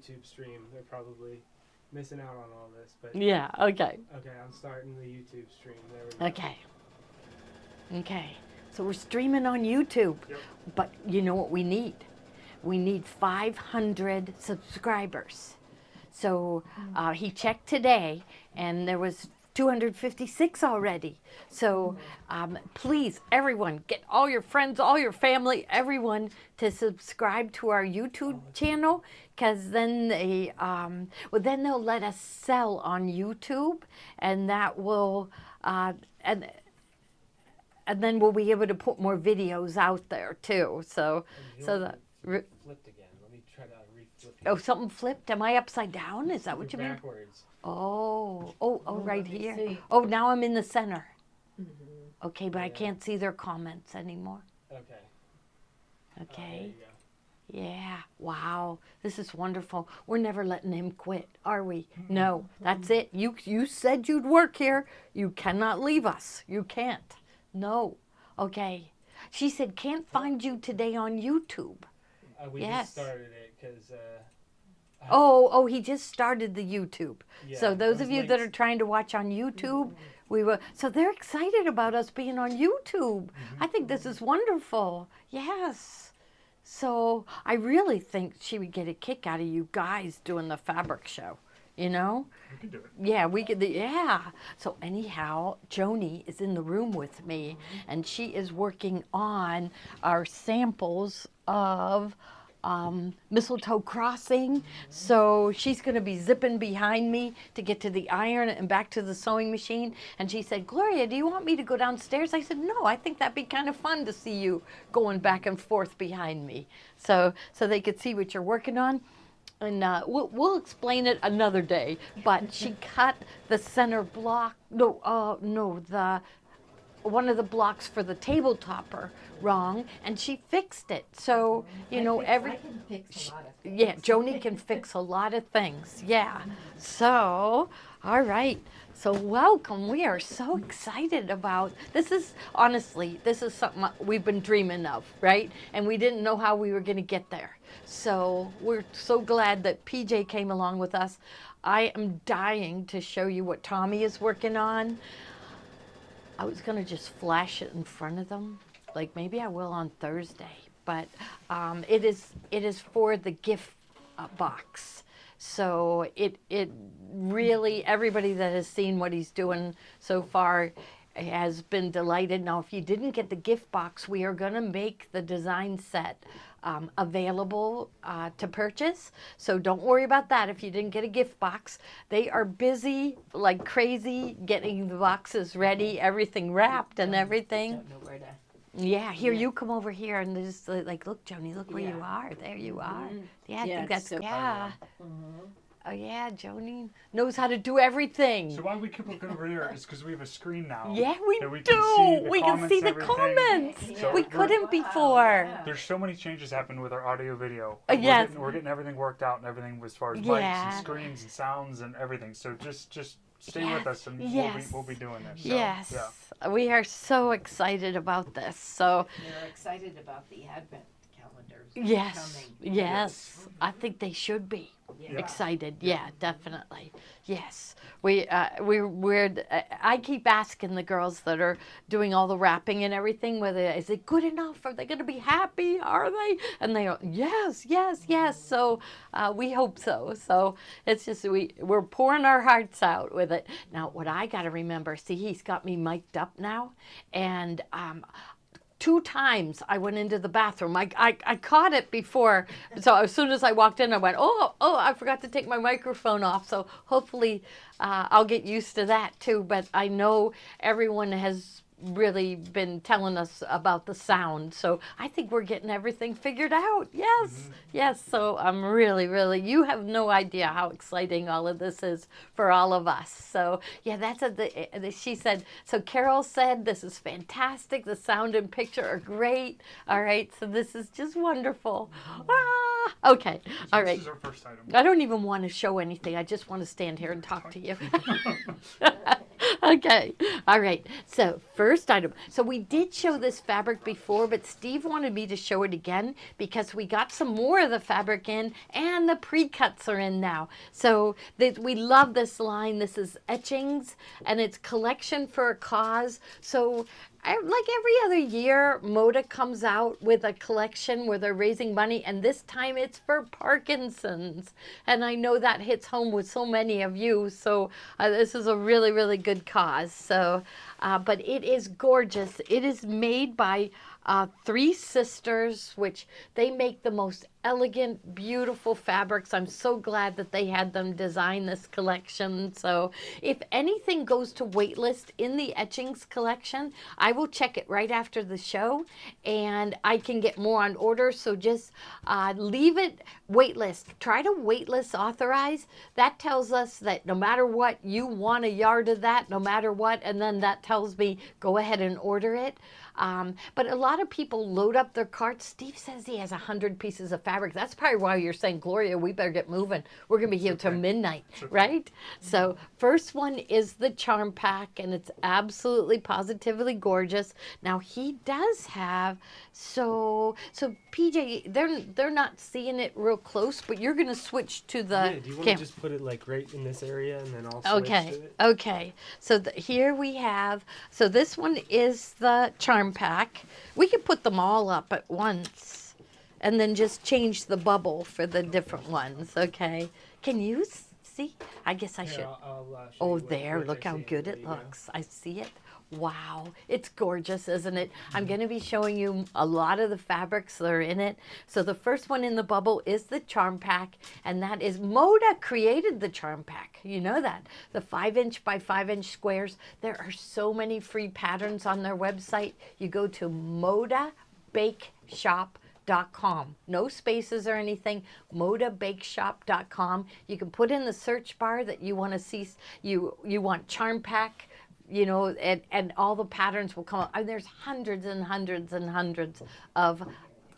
YouTube stream. They're probably missing out on all this, but Yeah, okay. okay, I'm starting the YouTube stream. There we go. Okay. Okay. So we're streaming on YouTube. Yep. But you know what we need? We need 500 subscribers. So he checked today, and there was 256 already. So please, everyone, get all your friends, all your family, everyone to subscribe to our YouTube channel, because then then they'll let us sell on YouTube, and that will and then we'll be able to put more videos out there too. So that. Flipped again. Let me try to re-flip it. Oh, something flipped. Am I upside down? Is that what you You're mean? backwards. Oh, right let me here. see. Oh, now I'm in the center. Mm-hmm. Okay, but I Yeah. can't see their comments anymore. Okay. There Okay. you go. Yeah. Wow. This is wonderful. We're never letting him quit, are we? No. That's it. You said you'd work here. You cannot leave us. You can't. No. Okay. She said, can't find you today on YouTube. We Yes. just started it because Oh, he just started the YouTube. Yeah, So those those of you that links. are trying to watch on YouTube, we will. So they're excited about us being on YouTube. I think this is wonderful. Yes. So I really think she would get a kick out of you guys doing the fabric show. You know? We can do it. Yeah, we could. Yeah. So anyhow, Joni is in the room with me, and she is working on our samples of mistletoe crossing. So she's going to be zipping behind me to get to the iron and back to the sewing machine. And she said, Gloria, do you want me to go downstairs? I said, no, I think that'd be kind of fun to see you going back and forth behind me. So they could see what you're working on. And we'll explain it another day. But she cut the center block. One of the blocks for the table topper wrong, and she fixed it. So I can fix a lot of things. yeah, Joni can fix a lot of things. Yeah. So, all right. So welcome. We are so excited about this. This is something we've been dreaming of, right? And we didn't know how we were going to get there. So we're so glad that PJ came along with us. I am dying to show you what Tommy is working on. I was going to just flash it in front of them. Like maybe I will on Thursday. But it is for the gift box. So it really, everybody that has seen what he's doing so far has been delighted. Now, if you didn't get the gift box, we are going to make the design set available to purchase. So don't worry about that if you didn't get a gift box. They are busy like crazy getting the boxes ready, everything wrapped and everything. Don't know where to. Yeah, here Yeah. you come over here and just like, look, Joni, look where you Yeah. are. There you are. Yeah, I Yeah, think that's so- yeah. Mhm. Oh yeah, Joni knows how to do everything. So why we keep looking over there is because we have a screen now. Yeah, we that we do. Can see the We can see comments the and everything. comments. So We we're- couldn't before. yeah. There's so many changes happen with our audio video. Yes. We're getting everything worked out and everything as far as mics Yeah. and screens and sounds and everything. So just stay Yes. with us and Yes. we'll be doing this. So, Yes, Yeah. we are so excited about this. So They're excited about the advent calendars. yes, coming. yes, I think they should be. Yeah. Excited, yeah, definitely, yes. I keep asking the girls that are doing all the wrapping and everything, whether is it good enough? Are they going to be happy? Are they? And they are, yes, yes, yes. So we hope so. So it's just we're pouring our hearts out with it. Now, what I got to remember, see, he's got me mic'd up now, and 2 times I went into the bathroom. I caught it before. So as soon as I walked in, I went, oh, I forgot to take my microphone off. So hopefully I'll get used to that too. But I know everyone has really been telling us about the sound. So I think we're getting everything figured out. Yes, yes. So I'm really, you have no idea how exciting all of this is for all of us. So yeah, she said, so Carol said, this is fantastic. The sound and picture are great. All right, so this is just wonderful. Okay, all This right. is our first item. I don't even want to show anything. I just want to stand here and talk to you. Okay. All right. So first item. So we did show this fabric before, but Steve wanted me to show it again because we got some more of the fabric in and the pre-cuts are in now. So we love this line. This is Etchings and it's Collection for a Cause. So like every other year, Moda comes out with a collection where they're raising money, and this time it's for Parkinson's. And I know that hits home with so many of you, so this is a really, really good cause. So, but it is gorgeous. It is made by three sisters, which they make the most elegant, beautiful fabrics. I'm so glad that they had them design this collection. So if anything goes to waitlist in the Etchings collection, I will check it right after the show and I can get more on order. So just leave it waitlist. Try to waitlist authorize. That tells us that no matter what, you want a yard of that, no matter what, and then that tells me go ahead and order it. But a lot of people load up their carts. Steve says he has 100 pieces of fabric. That's probably why you're saying, Gloria, we better get moving. We're going to be here till midnight, right? So first one is the Charm Pack, and it's absolutely positively gorgeous. Now he does have, so PJ, they're not seeing it real close, but you're going to switch to the Yeah, do you want to just put it like right in this area and then I'll switch Okay, to it? okay. So here we have, so this one is the Charm Pack. We could put them all up at once and then just change the bubble for the different ones, okay? Can you see? I guess I Here, should. I'll show Oh, you there, what look I how see. good There it you go. looks. I see it. Wow, it's gorgeous, isn't it? I'm going to be showing you a lot of the fabrics that are in it. So the first one in the bubble is the Charm Pack, and that is Moda created the Charm Pack. You know that. The 5-inch by 5-inch squares. There are so many free patterns on their website. You go to modabakeshop.com. No spaces or anything. modabakeshop.com. You can put in the search bar that you want to see, you want Charm Pack, you know, and all the patterns will come up. And there's hundreds and hundreds and hundreds of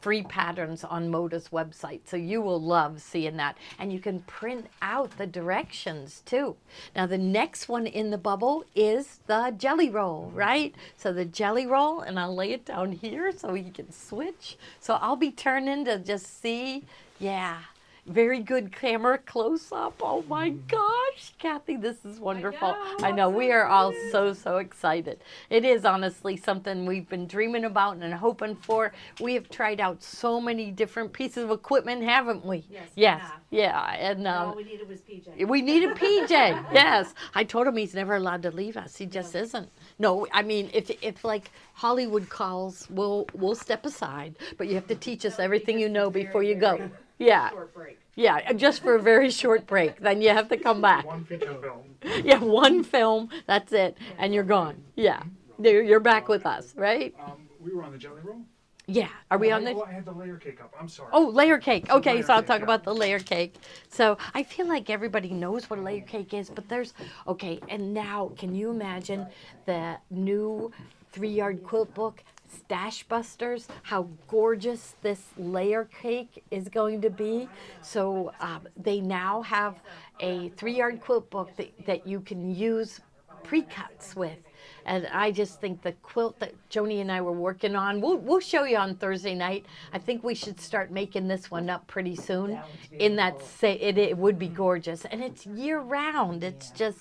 free patterns on Moda's website. So you will love seeing that. And you can print out the directions too. Now the next one in the bubble is the Jelly Roll, right? So the Jelly Roll, and I'll lay it down here so you can switch. So I'll be turning to just see, yeah. Very good camera close up. Oh my gosh, Kathy, this is wonderful. I know, we are all so excited. It is honestly something we've been dreaming about and hoping for. We have tried out so many different pieces of equipment, haven't we? Yes, Yes. we Yeah. And All we needed was PJ. we need a PJ. Yes. I told him he's never allowed to leave us. He just isn't. No, I mean, if like Hollywood calls, we'll step aside, but you have to teach us everything you know before you go. Yeah. Short break. Yeah, just for a very short break. Then you have to come back. One feature film. Yeah, one film, that's it, and you're gone. Yeah, you're back with us, right? We were on the Jelly Roll. Yeah, are we on Oh, the... I had the layer cake up. I'm sorry. Oh, layer cake. Okay, layer so I'll cake, talk yeah. about the layer cake. So I feel like everybody knows what a layer cake is, but there's... Okay, and now can you imagine the new 3-yard quilt book, Stash Busters, how gorgeous this layer cake is going to be. So they now have a 3-yard quilt book that you can use pre-cuts with. And I just think the quilt that Joni and I were working on, we'll show you on Thursday night. I think we should start making this one up pretty soon. In that, it would be gorgeous. And it's year round. It's just,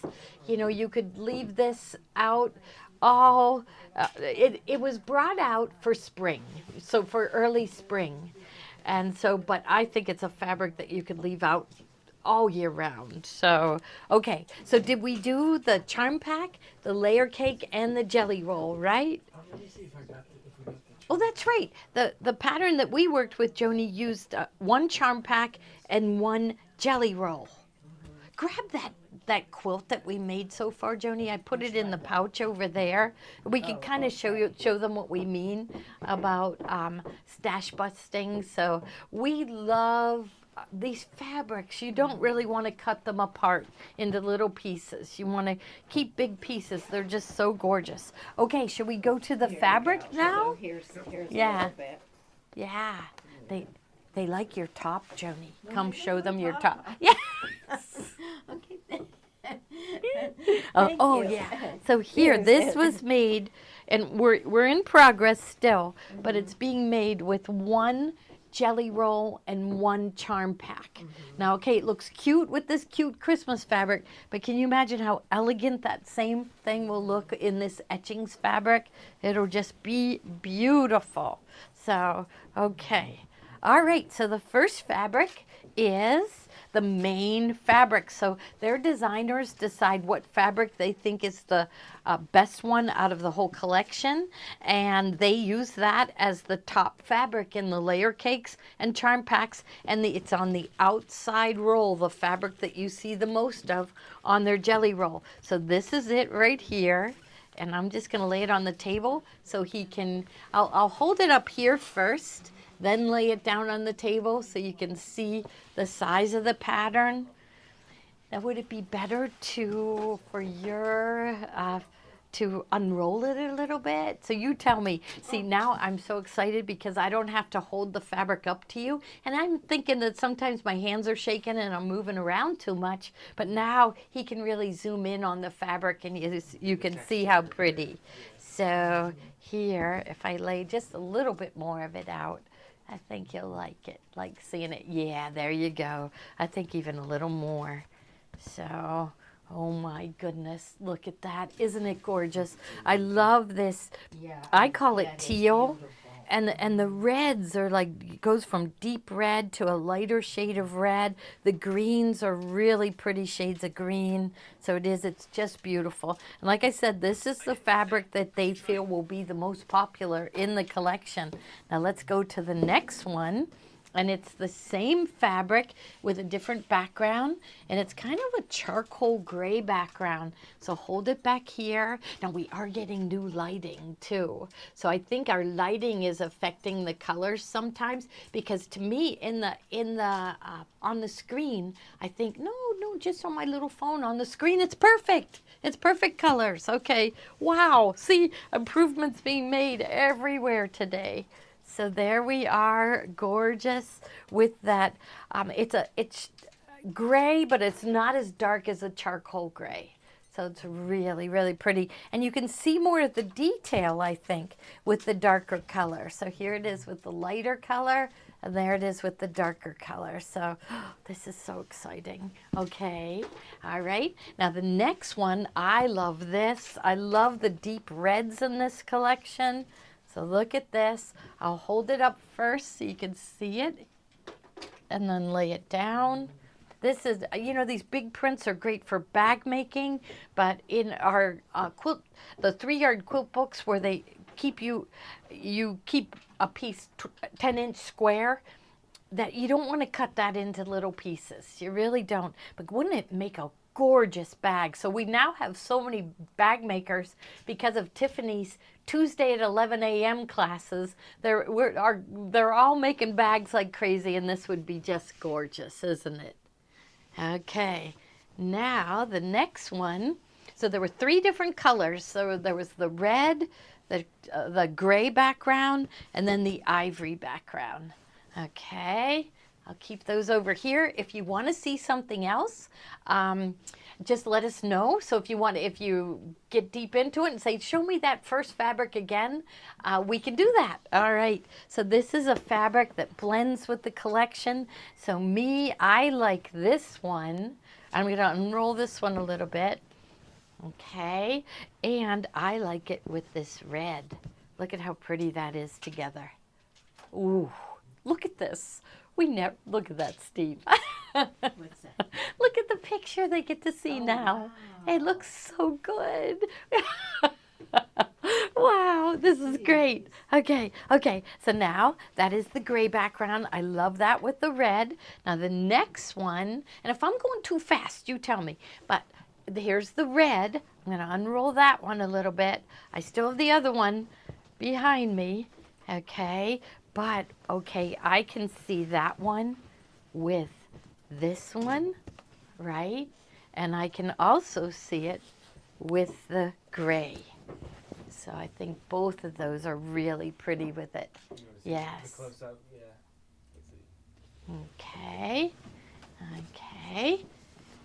you know, you could leave this out all, it was brought out for spring, so for early spring. And so, but I think it's a fabric that you could leave out all year round. So, okay, so did we do the Charm Pack, the layer cake, and the Jelly Roll, right? Let me see if I got the Oh, that's right. The pattern that we worked with, Joni, used one Charm Pack and one Jelly Roll. Grab that quilt that we made so far, Joni. I put it in the pouch over there. We can kind of show them what we mean about stash busting. So we love these fabrics. You don't really want to cut them apart into little pieces. You want to keep big pieces. They're just so gorgeous. Okay, should we go to the fabric now? So here's Yeah. a little bit. Yeah. They like your top, Joni. Come show them your top. Yeah. Okay. Thank Oh you. yeah. So here, Here's this it. was made, and we're in progress still, but it's being made with one jelly roll and one charm pack. Now, okay, it looks cute with this cute Christmas fabric, but can you imagine how elegant that same thing will look in this etchings fabric? It'll just be beautiful. So, okay. All right, so the first fabric is the main fabric. So their designers decide what fabric they think is the best one out of the whole collection, and they use that as the top fabric in the layer cakes and charm packs, and it's on the outside roll, the fabric that you see the most of on their jelly roll. So this is it right here. And I'm just going to lay it on the table so he can, I'll hold it up here first, then lay it down on the table so you can see the size of the pattern. Now, would it be better for your, to unroll it a little bit? So you tell me. See, now I'm so excited because I don't have to hold the fabric up to you. And I'm thinking that sometimes my hands are shaking and I'm moving around too much. But now he can really zoom in on the fabric and you can see how pretty. So here, if I lay just a little bit more of it out, I think you'll like it, like seeing it. Yeah, there you go. I think even a little more. So, oh my goodness, look at that. Isn't it gorgeous? I love this. Yeah, I call it that is teal. beautiful. And the reds are like, it goes from deep red to a lighter shade of red. The greens are really pretty shades of green. So it's just beautiful. And like I said, this is the fabric that they feel will be the most popular in the collection. Now let's go to the next one. And it's the same fabric with a different background, and it's kind of a charcoal gray background. So hold it back here. Now we are getting new lighting too. So I think our lighting is affecting the colors sometimes, because to me on the screen, I think, no, just on my little phone on the screen, it's perfect. It's perfect colors. Okay, wow, see, improvements being made everywhere today. So there we are, gorgeous with that. It's gray, but it's not as dark as a charcoal gray. So it's really, really pretty. And you can see more of the detail, I think, with the darker color. So here it is with the lighter color, and there it is with the darker color. So this is so exciting. Okay, all right. Now the next one, I love this. I love the deep reds in this collection. So look at this. I'll hold it up first so you can see it, and then lay it down. This is, these big prints are great for bag making, but in our quilt, the 3-yard quilt books where they keep you keep a piece 10-inch square, that you don't want to cut that into little pieces. You really don't. But wouldn't it make a gorgeous bag? So we now have so many bag makers because of Tiffany's Tuesday at 11 a.m. classes. They're all making bags like crazy, and this would be just gorgeous, isn't it? Okay, now the next one. So there were 3 different colors. So there was the red, the gray background, and then the ivory background. Okay, I'll keep those over here. If you want to see something else, just let us know. So if you get deep into it and say, show me that first fabric again, we can do that. All right. So this is a fabric that blends with the collection. So I like this one. I'm going to unroll this one a little bit. Okay. And I like it with this red. Look at how pretty that is together. Ooh, look at this. Look at that, Steve. What's that? Look at the picture they get to see now. Wow. It looks so good. Wow, this is great. Okay. So now that is the gray background. I love that with the red. Now the next one, and if I'm going too fast, you tell me. But here's the red. I'm going to unroll that one a little bit. I still have the other one behind me. Okay. But, okay, I can see that one with this one, right? And I can also see it with the gray. So I think both of those are really pretty with it. Yes. The close up, yeah. Let's see. Okay.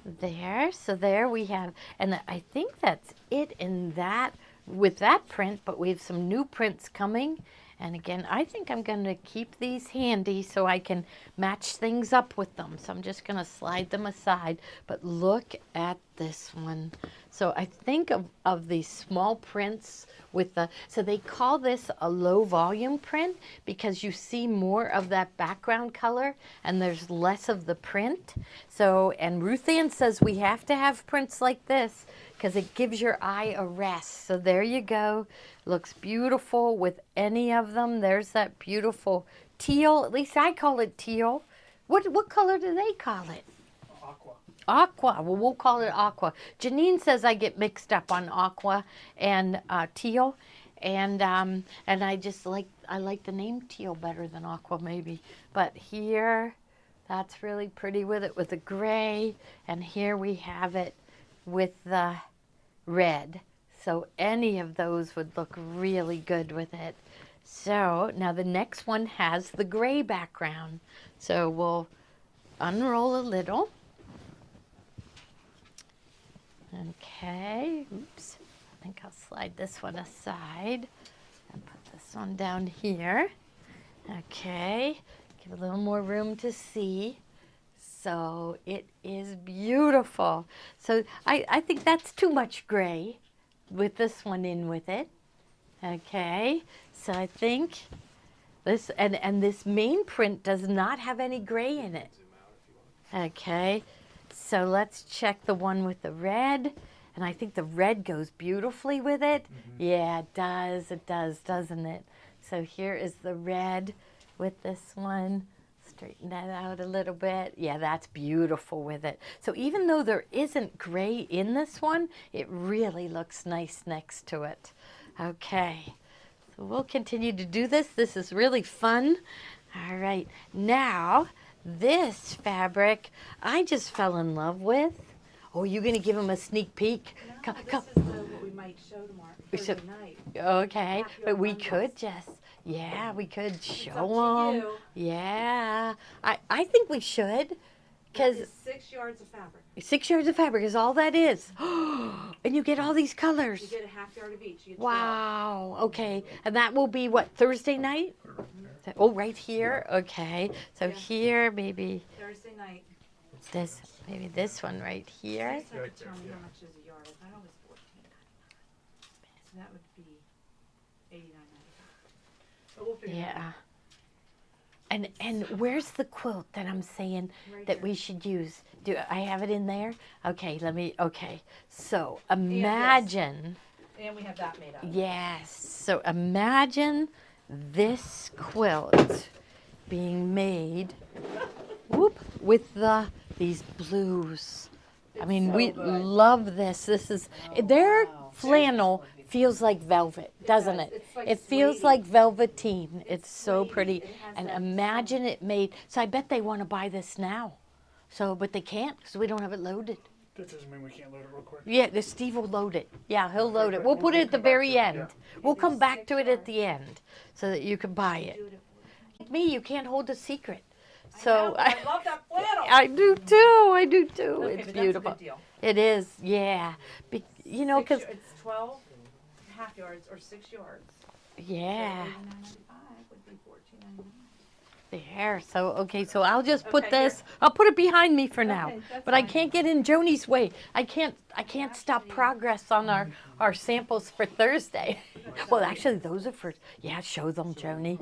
There, so there we have, and I think that's it in that, with that print, but we have some new prints coming. And again, I think I'm going to keep these handy so I can match things up with them. So I'm just going to slide them aside. But look at this one. So I think of these small prints with the, so they call this a low volume print because you see more of that background color and there's less of the print. So, and Ruth Ann says we have to have prints like this because it gives your eye a rest. So there you go. Looks beautiful with any of them. There's that beautiful teal. At least I call it teal. What color do they call it? Aqua. Aqua. Well, we'll call it aqua. Janine says I get mixed up on aqua and teal, and I just like the name teal better than aqua maybe. But here, that's really pretty with it with the gray, and here we have it with the red. So any of those would look really good with it. So now the next one has the gray background. So we'll unroll a little. Okay, oops. I think I'll slide this one aside and put this one down here. Okay, give a little more room to see. So it is beautiful. So I think that's too much gray with this one in with it. Okay, so I think this, and this main print does not have any gray in it. Okay, so let's check the one with the red. And I think the red goes beautifully with it. Yeah, it does, doesn't it? So here is the red with this one. Straighten that out a little bit. Yeah, that's beautiful with it. So even though there isn't gray in this one, it really looks nice next to it. Okay, so we'll continue to do this. This is really fun. All right, now this fabric I just fell in love with. Oh, you're going to give them a sneak peek? No, this is what we might show tomorrow, Thursday night. Okay, Happy but we Abundance. could just, yeah, we could It's up show to them. you. Yeah, I think we should, That because is 6 yards of fabric. 6 yards of fabric is all that is. And you get all these colors. You get a half yard of each. You get 12. Wow, okay. And that will be what, Thursday night? Oh, right here, okay. So Yeah. here, maybe Thursday night. this, maybe this one right You here. just have to tell me how much is a yard. I thought it was $14.95. So that would be $89.95. So we'll figure it out. Yeah. And where's the quilt that I'm saying Right that here. we should use? Do I have it in there? Okay, okay. So this. imagine, And we have that made up. yes. So imagine this quilt being made, whoop, with these blues. I mean, so we good. love this. This is, their wow. flannel feels like velvet, doesn't it? It's like It feels suede-y. like velveteen. It's so suede-y. pretty. It has And that imagine it made, so I bet they want to buy this now. So, but they can't because we don't have it loaded. That doesn't mean we can't load it real quick. Yeah, Steve will load it. Yeah, he'll load it. Okay, We'll we'll put it at the come back very to it, end. yeah. We'll It come is back to 6 it at the yards. end so that you can buy it. Do it. Like me, you can't hold a secret. I So know, I love that flannel. I do too. I do too. Okay, It's but beautiful. That's a good deal. It is. Yeah. You know, because It's 12 half yards or 6 yards. yeah. So $89.95 would be $14.99. There. So okay. So I'll just put Okay, here. this. I'll put it behind me for now. Okay, that's But I fine. can't get in Joni's way. I can't stop Actually- progress on our samples for Thursday. Well, actually, those are for, yeah, show them, Joni.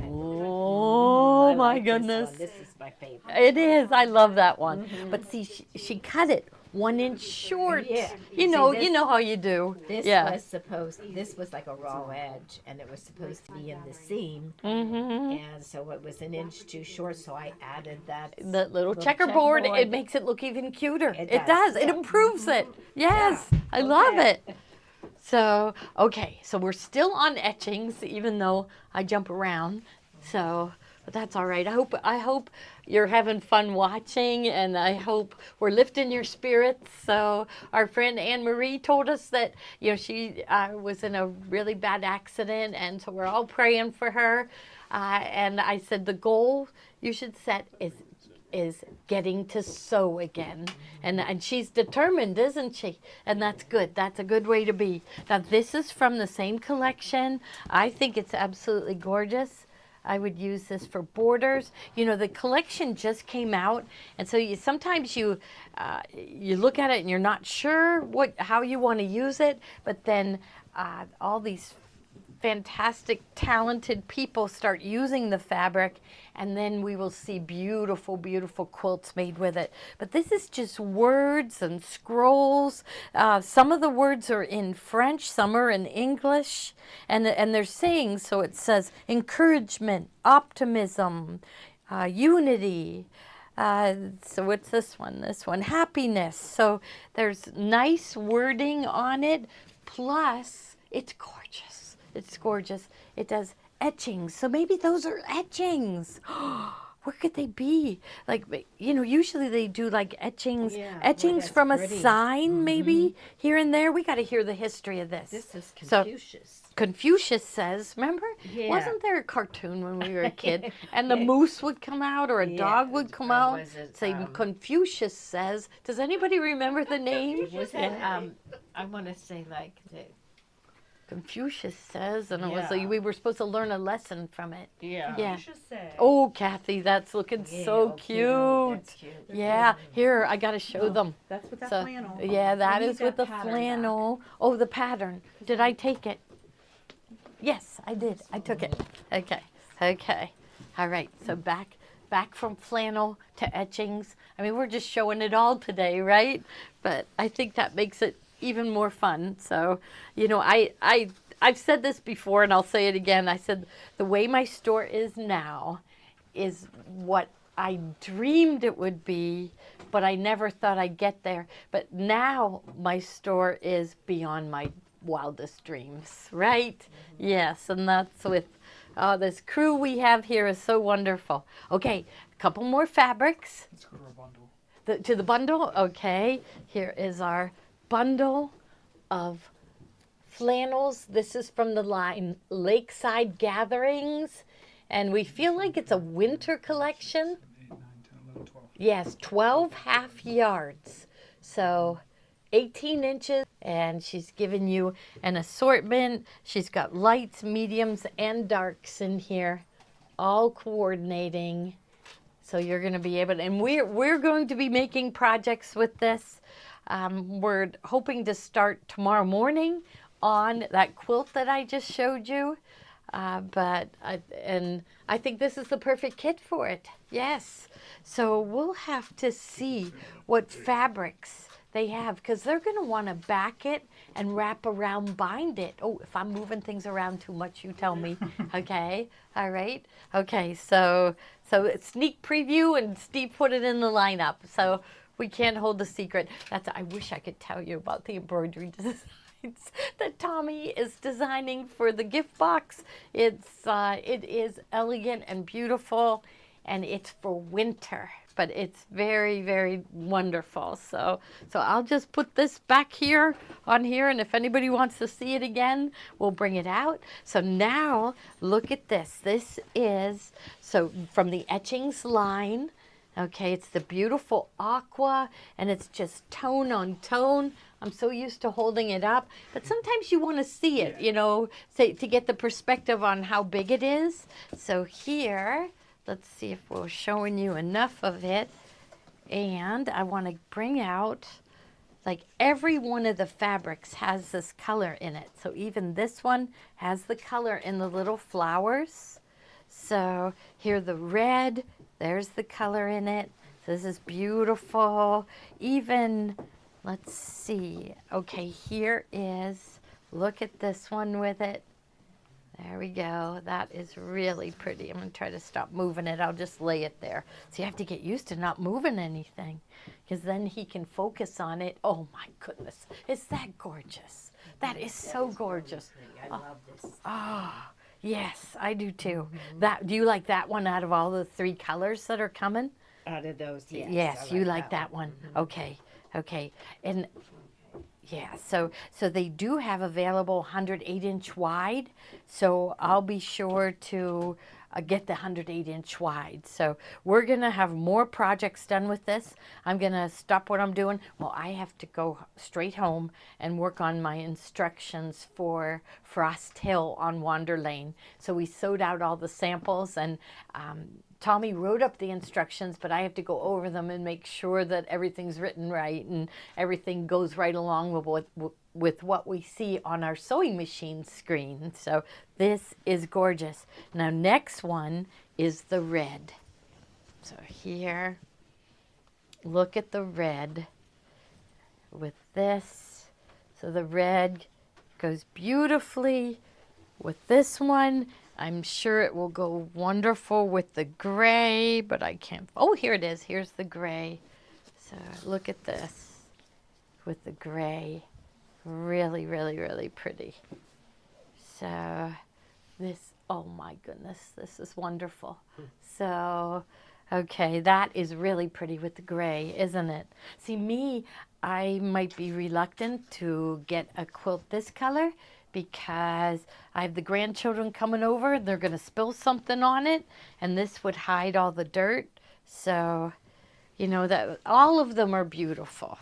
Oh, I my like this one. goodness. This is my favorite. It is. I love that one. But see, she cut it 1 inch short. Yeah. You See, know, this- you know how you do. This Yeah. was this was like a raw edge, and it was supposed to be in the seam, Mm-hmm. and so it was an inch too short, so I added that. The little Little checkerboard, checkerboard. it makes it look even cuter. It It does. does, It yeah. improves it. Yes. I love Okay. it. So, okay. So we're still on etchings, even though I jump around. So, but that's all right. I hope you're having fun watching, and I hope we're lifting your spirits. So our friend Anne Marie told us that, you know, she was in a really bad accident, and so we're all praying for her. And I said the goal you should set is is getting to sew again. And she's determined, isn't she? And that's good. That's a good way to be. Now, this is from the same collection. I think it's absolutely gorgeous. I would use this for borders. You know, the collection just came out, and so sometimes you look at it and you're not sure how you want to use it, but then all these fantastic, talented people start using the fabric, and then we will see beautiful, beautiful quilts made with it. But this is just words and scrolls. Some of the words are in French, some are in English, and they're saying, so it says encouragement, optimism, unity. So what's this one? This one, happiness. So there's nice wording on it, plus it's gorgeous. It's gorgeous. It does etchings. So maybe those are etchings. Where could they be? Like, you know, usually they do like etchings, etchings from a sign, maybe here and there. We got to hear the history of this. This is Confucius. So, Confucius says, remember? Yeah. Wasn't there a cartoon when we were a kid? And the moose would come out or a dog would come out? Say, Confucius says. Does anybody remember the name? Was it, I want to say like the... Confucius says, and it was like we were supposed to learn a lesson from it. Yeah. Yeah. Say. Oh, Kathy, that's looking so cute. That's cute. Yeah, here, I got to show them. That's with that So, flannel. yeah, that We need is with the pattern flannel. Oh, the pattern. Did I take it? Yes, I did. I took it. Okay. Okay. All right. So back from flannel to etchings. I mean, we're just showing it all today, right? But I think that makes it even more fun. So, you know, I've said this before and I'll say it again. I said the way my store is now is what I dreamed it would be, but I never thought I'd get there. But now my store is beyond my wildest dreams, right? Yes, and that's with this crew we have here is so wonderful. Okay, a couple more fabrics. Let's go to our bundle. To the bundle? Okay, here is our bundle of flannels. This is from the line Lakeside Gatherings, and we feel like it's a winter collection. 8, 9, 10, 11, 12. Yes, 12 half yards, so 18 inches, and she's given you an assortment. She's got lights, mediums, and darks in here, all coordinating. So you're going to be able to, and we're going to be making projects with this. We're hoping to start tomorrow morning on that quilt that I just showed you. But I think this is the perfect kit for it. Yes. So we'll have to see what fabrics they have, because they're going to want to back it and wrap around, bind it. Oh, if I'm moving things around too much, you tell me. Okay. All right. Okay. So sneak preview, and Steve put it in the lineup. So we can't hold the secret. I wish I could tell you about the embroidery designs that Tommy is designing for the gift box. It is elegant and beautiful, and it's for winter, but it's very, very wonderful. So I'll just put this back here on here, and if anybody wants to see it again, we'll bring it out. So now look at this. This is from the Etchings line. Okay, it's the beautiful aqua, and it's just tone on tone. I'm so used to holding it up, but sometimes you want to see it, you know, to get the perspective on how big it is. So here, let's see if we're showing you enough of it. And I want to bring out, like, every one of the fabrics has this color in it. So even this one has the color in the little flowers. So here the red, there's the color in it. This is beautiful. Even, let's see. Okay, here is, look at this one with it. There we go. That is really pretty. I'm going to try to stop moving it. I'll just lay it there. So you have to get used to not moving anything, because then he can focus on it. Oh my goodness. Is that gorgeous? That is so gorgeous. I love this. Oh, yes, I do too. Do you like that one out of all the 3 colors that are coming? Out of those, yes. Yes, I you like that one. Okay, okay. And yeah, so they do have available 108-inch wide. So I'll be sure to get the 108-inch wide. So we're going to have more projects done with this. I'm going to stop what I'm doing. Well, I have to go straight home and work on my instructions for Frost Hill on Wander Lane. So we sewed out all the samples, and Tommy wrote up the instructions, but I have to go over them and make sure that everything's written right and everything goes right along with what we see on our sewing machine screen. So this is gorgeous. Now next one is the red. So here, look at the red with this. So the red goes beautifully with this one. I'm sure it will go wonderful with the gray, but I can't. Oh, here it is. Here's the gray. So look at this with the gray. Really, really, really pretty. So this, oh my goodness, this is wonderful. So, okay, that is really pretty with the gray, isn't it? See, me, I might be reluctant to get a quilt this color because I have the grandchildren coming over and they're going to spill something on it, and this would hide all the dirt. So, you know, that all of them are beautiful.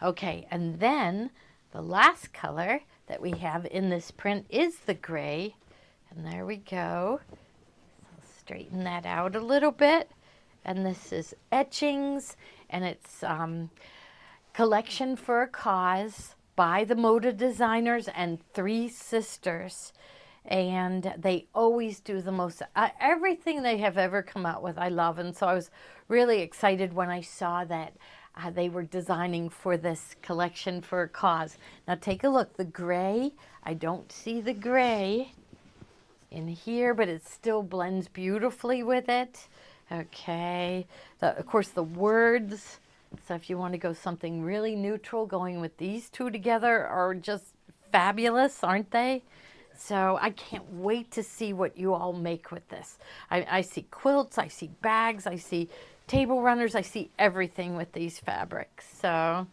Okay, and then the last color that we have in this print is the gray. And there we go. So straighten that out a little bit. And this is Etchings, and it's Collection for a Cause by the Moda designers and 3 sisters. And they always do the most, everything they have ever come out with I love. And so I was really excited when I saw that they were designing for this Collection for a Cause. Now take a look, the gray, I don't see the gray in here, but it still blends beautifully with it. Okay, of course the words, so if you want to go something really neutral, going with these two together are just fabulous, aren't they? So I can't wait to see what you all make with this. I see quilts, I see bags, I see table runners, I see everything with these fabrics. So,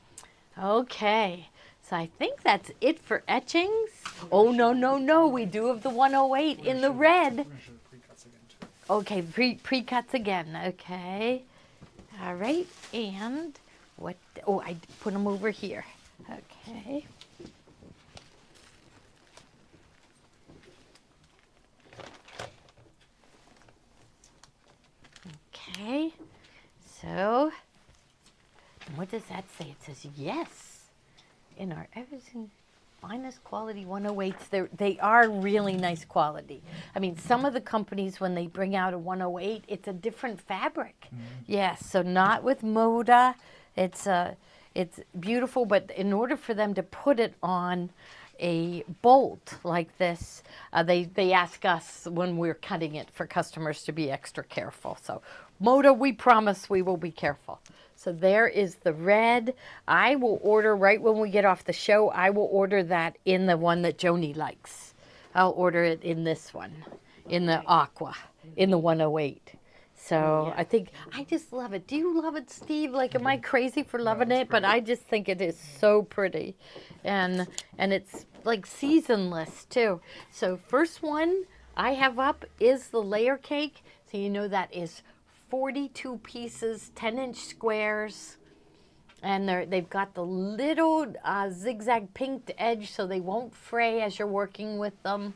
okay. So I think that's it for etchings. Oh, no, no, no. We do have the 108 in the red. Okay, pre-cuts again. Okay. All right. And what? Oh, I put them over here. Okay. Okay. So, what does that say? It says yes. In our everything finest quality 108s, they are really nice quality. I mean, some of the companies, when they bring out a 108, it's a different fabric. Yes, so not with Moda. It's beautiful, but in order for them to put it on a bolt like this, they ask us when we're cutting it for customers to be extra careful. So Moda, we promise we will be careful. So there is the red. I will order right when we get off the show. I will order that in the one that Joni likes. I'll order it in this one, in the aqua, in the 108. So I think, I just love it. Do you love it, Steve? Like, am I crazy for loving it? But I just think it is so pretty. And it's like seasonless too. So first one I have up is the layer cake. So you know that is 42 pieces, 10-inch squares. And they've got the little zigzag pinked edge so they won't fray as you're working with them.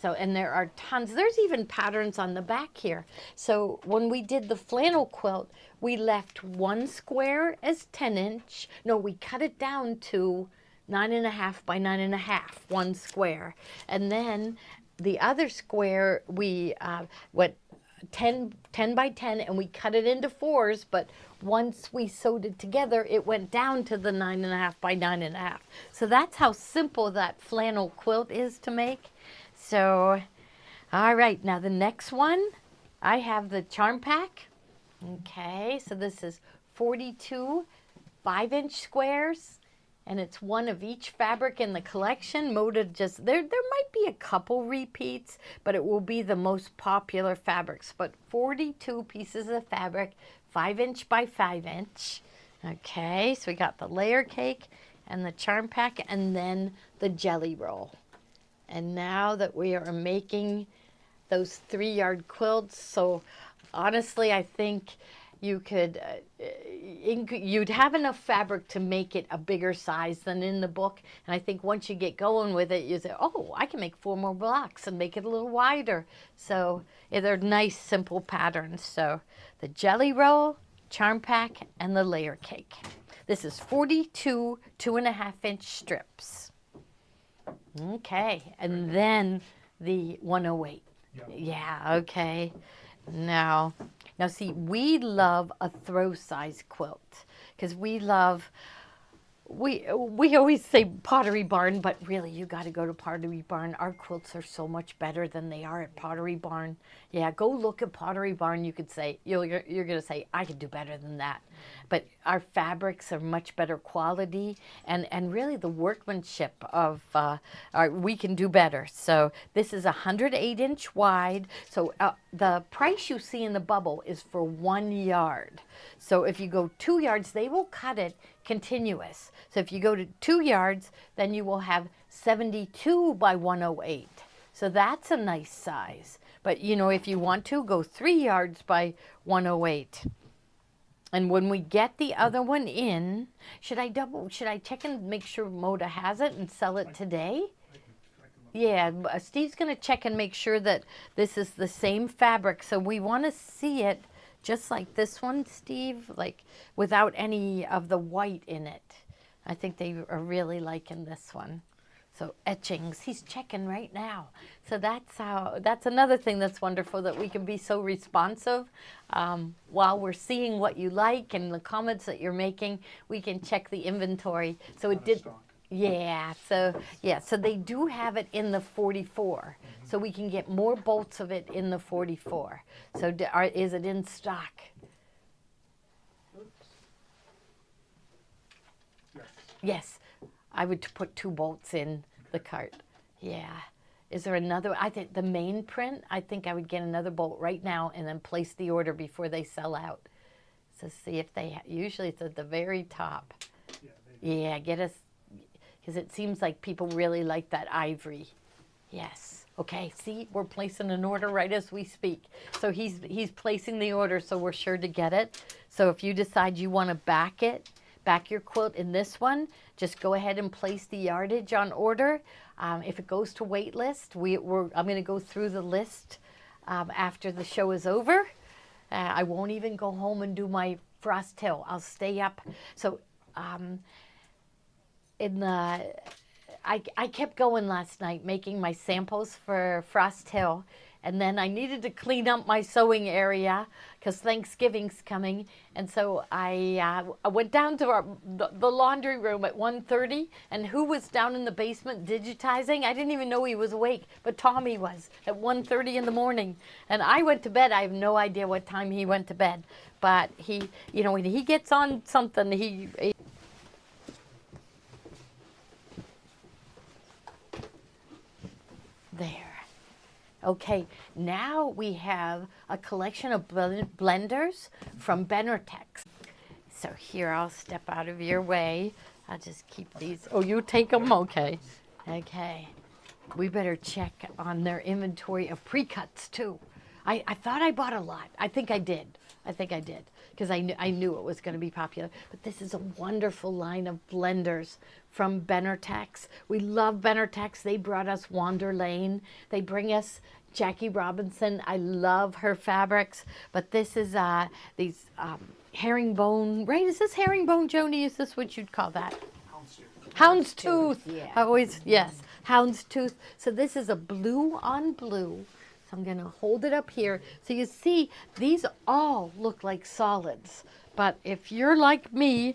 So, and there are tons. There's even patterns on the back here. So when we did the flannel quilt, we left one square as 10-inch. No, we cut it down to 9.5 by 9.5, one square. And then the other square, we went 10 by 10, and we cut it into 4s, but once we sewed it together, it went down to the 9.5 by 9.5. So that's how simple that flannel quilt is to make. So, all right, now the next one, I have the charm pack. Okay, so this is 42 5-inch squares, and it's one of each fabric in the collection. Moda just, there might be a couple repeats, but it will be the most popular fabrics. But 42 pieces of fabric, 5-inch by 5-inch. Okay, so we got the layer cake and the charm pack, and then the jelly roll. And now that we are making those 3-yard quilts. So honestly, I think you could, you'd have enough fabric to make it a bigger size than in the book. And I think once you get going with it, you say, oh, I can make 4 more blocks and make it a little wider. So yeah, they're nice, simple patterns. So the Jelly Roll, Charm Pack, and the Layer Cake. This is 42 2.5-inch strips. Okay, and then the 108. Yeah, okay. Now see, we love a throw size quilt because we always say Pottery Barn, but really you got to go to Pottery Barn. Our quilts are so much better than they are at Pottery Barn. Yeah, go look at Pottery Barn. You could say, you're going to say, I could do better than that. But our fabrics are much better quality, and really the workmanship of, we can do better. So this is 108-inch wide. So the price you see in the bubble is for 1 yard. So if you go 2 yards, they will cut it continuous. So if you go to 2 yards, then you will have 72 by 108. So that's a nice size. But you know, if you want to, go 3 yards by 108. And when we get the other one in, should I check and make sure Moda has it and sell it today? Yeah, Steve's going to check and make sure that this is the same fabric. So we want to see it just like this one, Steve, like without any of the white in it. I think they are really liking this one. So etchings, he's checking right now. So that's another thing that's wonderful, that we can be so responsive. While we're seeing what you like and the comments that you're making, we can check the inventory. So it did, yeah, so they do have it in the 44. So we can get more bolts of it in the 44. So is it in stock? Yes, I would put 2 bolts in the cart. Yeah. Is there another? I think the main print, I think I would get another bolt right now and then place the order before they sell out. So see if they, usually it's at the very top. Yeah, get us, because it seems like people really like that ivory. Yes. Okay, see, we're placing an order right as we speak. So he's placing the order, so we're sure to get it. So if you decide you want to back your quilt in this one, just go ahead and place the yardage on order. If it goes to wait list, I'm going to go through the list after the show is over. I won't even go home and do my Frost Hill. I'll stay up. So I kept going last night making my samples for Frost Hill. And then I needed to clean up my sewing area because Thanksgiving's coming. And so I went down to the laundry room at 1:30. And who was down in the basement digitizing? I didn't even know he was awake, but Tommy was at 1:30 in the morning. And I went to bed. I have no idea what time he went to bed. But he, you know, when he gets on something, he there. Okay, now we have a collection of blenders from Benertex. So here, I'll step out of your way. I'll just keep these. Oh, you take them? Okay. Okay. We better check on their inventory of pre-cuts, too. I thought I bought a lot. I think I did. Because I knew it was going to be popular. But this is a wonderful line of blenders from Benertex. We love Benertex. They brought us Wander Lane. They bring us Jackie Robinson. I love her fabrics. But this is these herringbone, right? Is this herringbone, Joni? Is this what you'd call that? Houndstooth. Yeah. Always, yes. Houndstooth. So this is a blue on blue. So I'm going to hold it up here. So you see, these all look like solids. But if you're like me,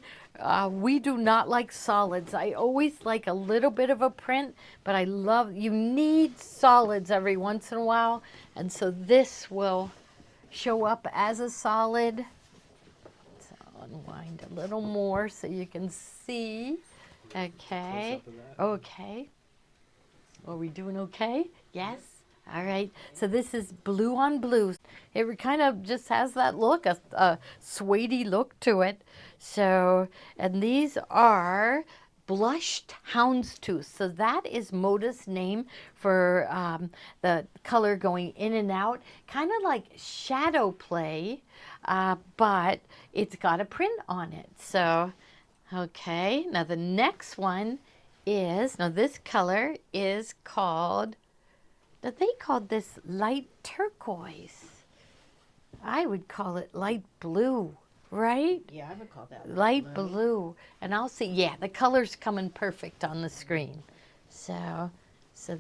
we do not like solids. I always like a little bit of a print, but you need solids every once in a while. And so this will show up as a solid. So unwind a little more so you can see. Okay. Okay. Are we doing okay? Yes? All right, so this is blue on blue. It kind of just has that look, a suede look to it. So, and these are blushed houndstooth. So that is Moda's name for the color going in and out, kind of like shadow play, but it's got a print on it. So, okay, now the next one is, now this color is called, they called this light turquoise. I would call it light blue, right? Yeah, I would call that Light blue. And I'll see, yeah, the color's coming perfect on the screen. So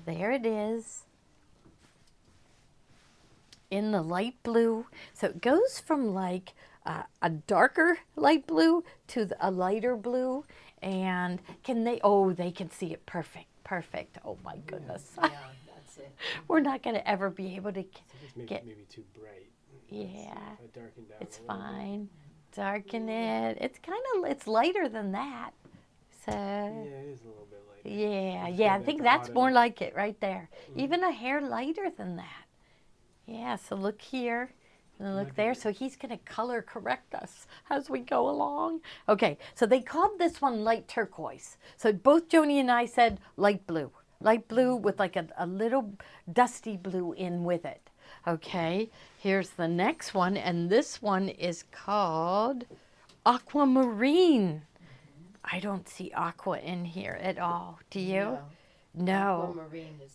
there it is in the light blue. So it goes from like a darker light blue to a lighter blue. And can they, oh, they can see it perfect, perfect. Oh my goodness. Yeah, that's it. We're not going to ever be able to It's get, maybe too bright. yeah, If I darken down it's a little bit. fine. Darken it. It's kind of, it's lighter than that. So, Yeah, it is a little bit lighter. yeah, It's yeah, I kinda think at the that's bottom. more like it right there. Even a hair lighter than that. Yeah, so look here. And look there. So he's going to color correct us as we go along. Okay, so they called this one light turquoise. So both Joni and I said light blue. Light blue with like a little dusty blue in with it. Okay, here's the next one. And this one is called aquamarine. I don't see aqua in here at all. Do you? No. Aquamarine is.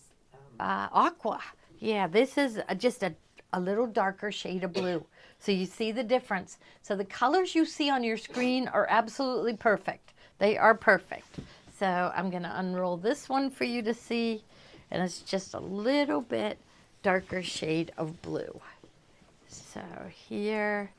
Aqua. Yeah, this is just a little darker shade of blue. So you see the difference. So the colors you see on your screen are absolutely perfect. They are perfect. So I'm going to unroll this one for you to see. And it's just a little bit darker shade of blue. So here.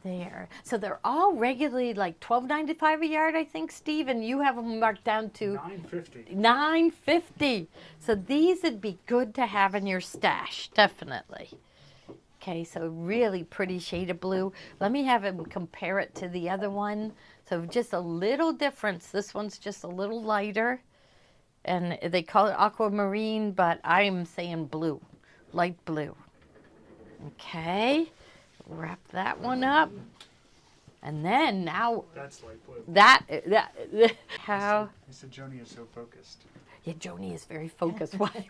There. So they're all regularly like $12.95 a yard, I think, Steve, and you have them marked down to $9.50. $9.50. So these would be good to have in your stash, definitely. Okay, so really pretty shade of blue. Let me have him compare it to the other one. So just a little difference. This one's just a little lighter, and they call it aquamarine, but I'm saying blue, light blue. Okay. Wrap that one up. And then now That's light blue. how He said Joni is so focused. yeah, Joni is very focused. Why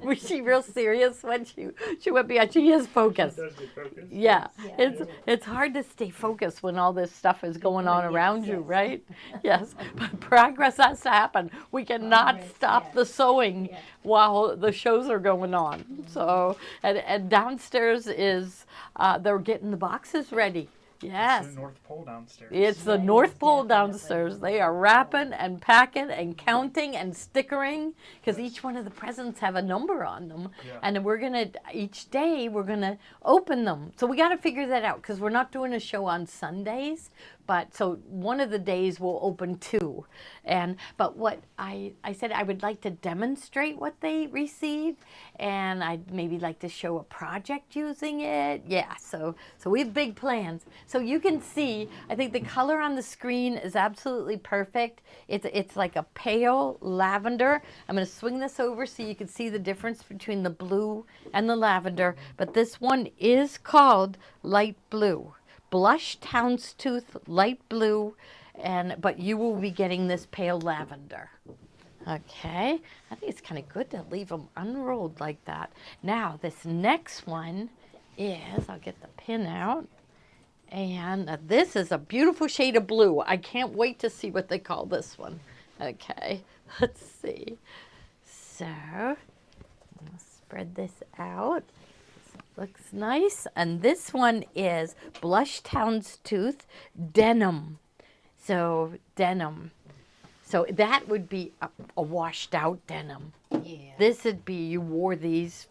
was she real serious when she went beyond? She is focused. Does get focused. Yeah, Yeah. it's hard to stay focused when all this stuff is going on Yes, around you, yes. right? Yes, but progress has to happen. We cannot Progress, stop yes. the sewing Yeah. while the shows are going on. So, and downstairs is they're getting the boxes ready. Yes. It's the North Pole downstairs. It's the Yes, North Pole definitely. downstairs. They are wrapping and packing and counting and stickering because each one of the presents have a number on them. Yeah. And we're going to, each day, we're going to open them. So we got to figure that out because we're not doing a show on Sundays. But so one of the days we'll open two. But what I said I would like to demonstrate what they received, and I'd maybe like to show a project using it. Yeah, so we have big plans. So you can see, I think the color on the screen is absolutely perfect. It's like a pale lavender. I'm going to swing this over so you can see the difference between the blue and the lavender. But this one is called light blue. Blushed houndstooth, light blue, but you will be getting this pale lavender. Okay, I think it's kind of good to leave them unrolled like that. Now, this next one is, I'll get the pin out, and this is a beautiful shade of blue. I can't wait to see what they call this one. Okay, let's see. So, I'll spread this out. Looks nice. And this one is blushed houndstooth denim. So denim. So that would be a washed out denim. Yeah. This would be, you wore these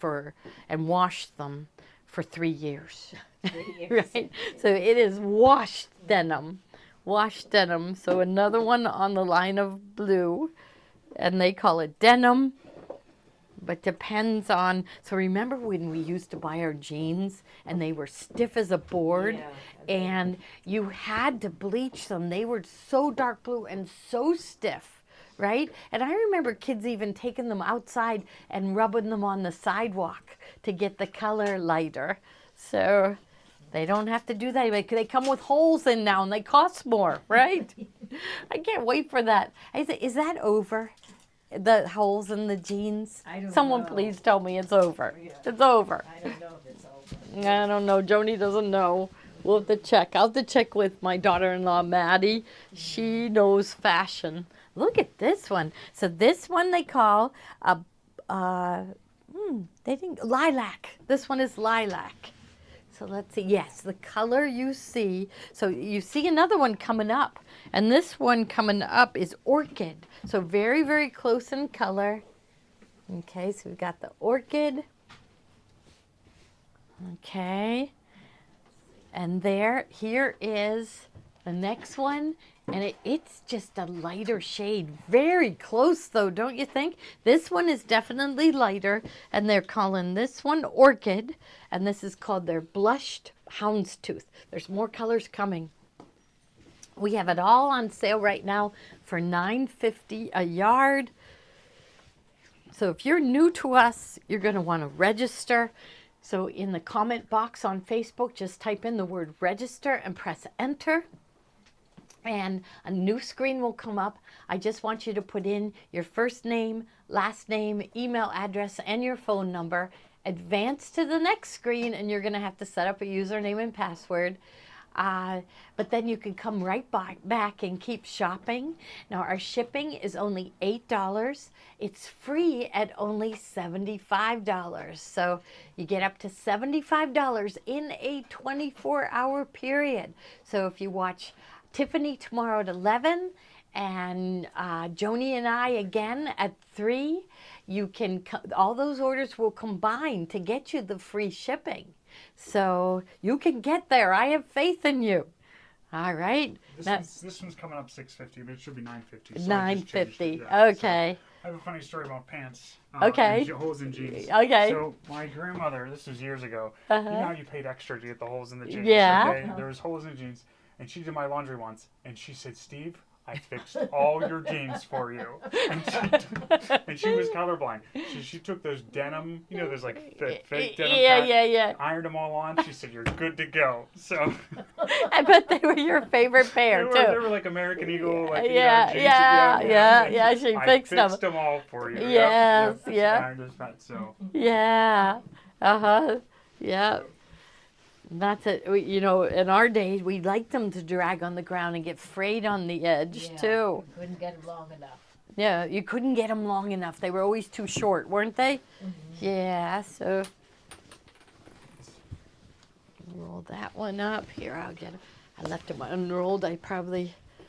and washed them for 3 years. 3 years. Right? So it is washed denim. Washed denim. So another one on the line of blue. And they call it denim. But depends on, so remember when we used to buy our jeans and they were stiff as a board, Yeah. and you had to bleach them. They were so dark blue and so stiff, right? And I remember kids even taking them outside and rubbing them on the sidewalk to get the color lighter. So They don't have to do that. They come with holes in now and they cost more, right? I can't wait for that. Is that over? The holes in the jeans? I don't Someone know. please tell me it's over. Yeah. It's over. I don't know if it's over. I don't know. Joni doesn't know. We'll have to check. I'll have to check with my daughter-in-law, Maddie. She knows fashion. Look at this one. So this one they call they think lilac. This one is lilac. So let's see. Yes, the color you see. So you see another one coming up. And this one coming up is orchid. So very, very close in color. Okay, so we've got the orchid. Okay. And here is the next one. And it's just a lighter shade. Very close though, don't you think? This one is definitely lighter. And they're calling this one orchid. And this is called their blushed houndstooth. There's more colors coming. We have it all on sale right now for $9.50 a yard. So if you're new to us, you're going to want to register. So in the comment box on Facebook, just type in the word register and press enter. And a new screen will come up. I just want you to put in your first name, last name, email address, and your phone number. Advance to the next screen, and you're going to have to set up a username and password. But then you can come right back and keep shopping. Now our shipping is only $8. It's free at only $75. So you get up to $75 in a 24-hour period. So if you watch Tiffany tomorrow at 11 and Joni and I again at 3, you can all those orders will combine to get you the free shipping. So you can get there. I have faith in you. All right. This one's coming up $6.50, but it should be $9.50. So $9.50. Yeah. Okay. So I have a funny story about pants. Okay. And holes in jeans. Okay. So my grandmother, this was years ago. Uh-huh. You know how you paid extra to get the holes in the jeans? Yeah. Okay? There was holes in the jeans, and she did my laundry once, and she said, "Steve, I fixed all your jeans for you." And she was colorblind. She took those denim, you know, those like fake denim. Yeah. Ironed them all on. She said, "You're good to go." So I bet they were your favorite pair they too. were like American Eagle, like Yeah, jeans. yeah, she I fixed them. fixed them all for you. Yes, yeah. I just thought so. Yeah. Yeah. That's it. You know, in our days, we liked them to drag on the ground and get frayed on the edge Yeah, too. couldn't get them long enough. Yeah, you couldn't get them long enough. They were always too short, weren't they? Mm-hmm. Yeah, so roll that one up. Here, I'll get it. I left them unrolled.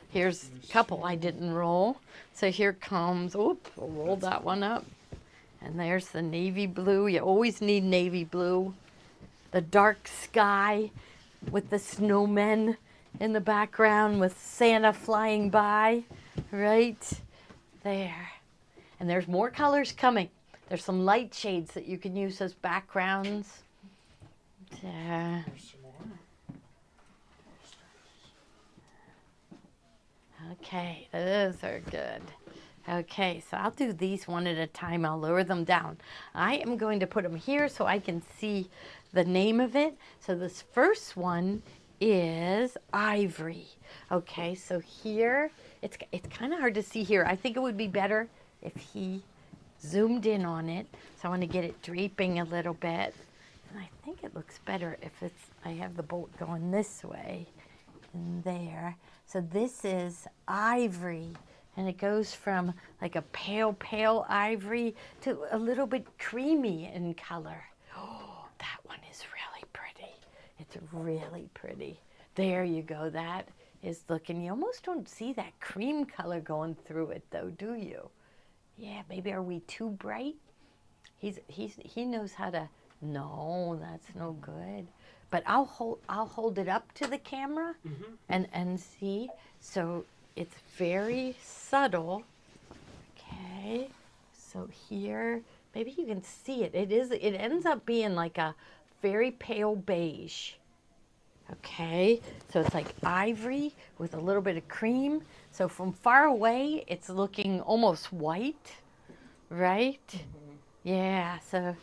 Here's a couple I didn't roll. So here comes, we'll roll that one up. And there's the navy blue. You always need navy blue. The dark sky with the snowmen in the background with Santa flying by, right there. And there's more colors coming. There's some light shades that you can use as backgrounds. There. There's some more. Okay, those are good. Okay, so I'll do these one at a time. I'll lower them down. I am going to put them here so I can see the name of it. So this first one is Ivory. Okay, so here, it's kind of hard to see here. I think it would be better if he zoomed in on it. So I want to get it draping a little bit. And I think it looks better if I have the bolt going this way and there. So this is Ivory. And it goes from like a pale ivory to a little bit creamy in color. Oh, that one is really pretty. It's really pretty. There you go. That is looking, you almost don't see that cream color going through it though, do you? Yeah, maybe are we too bright? He knows how to, no, that's no good. But I'll hold it up to the camera and see. So it's very subtle. Okay, so here, maybe you can see it. It ends up being like a very pale beige. Okay, so it's like ivory with a little bit of cream. So from far away, it's looking almost white, right? Yeah, so,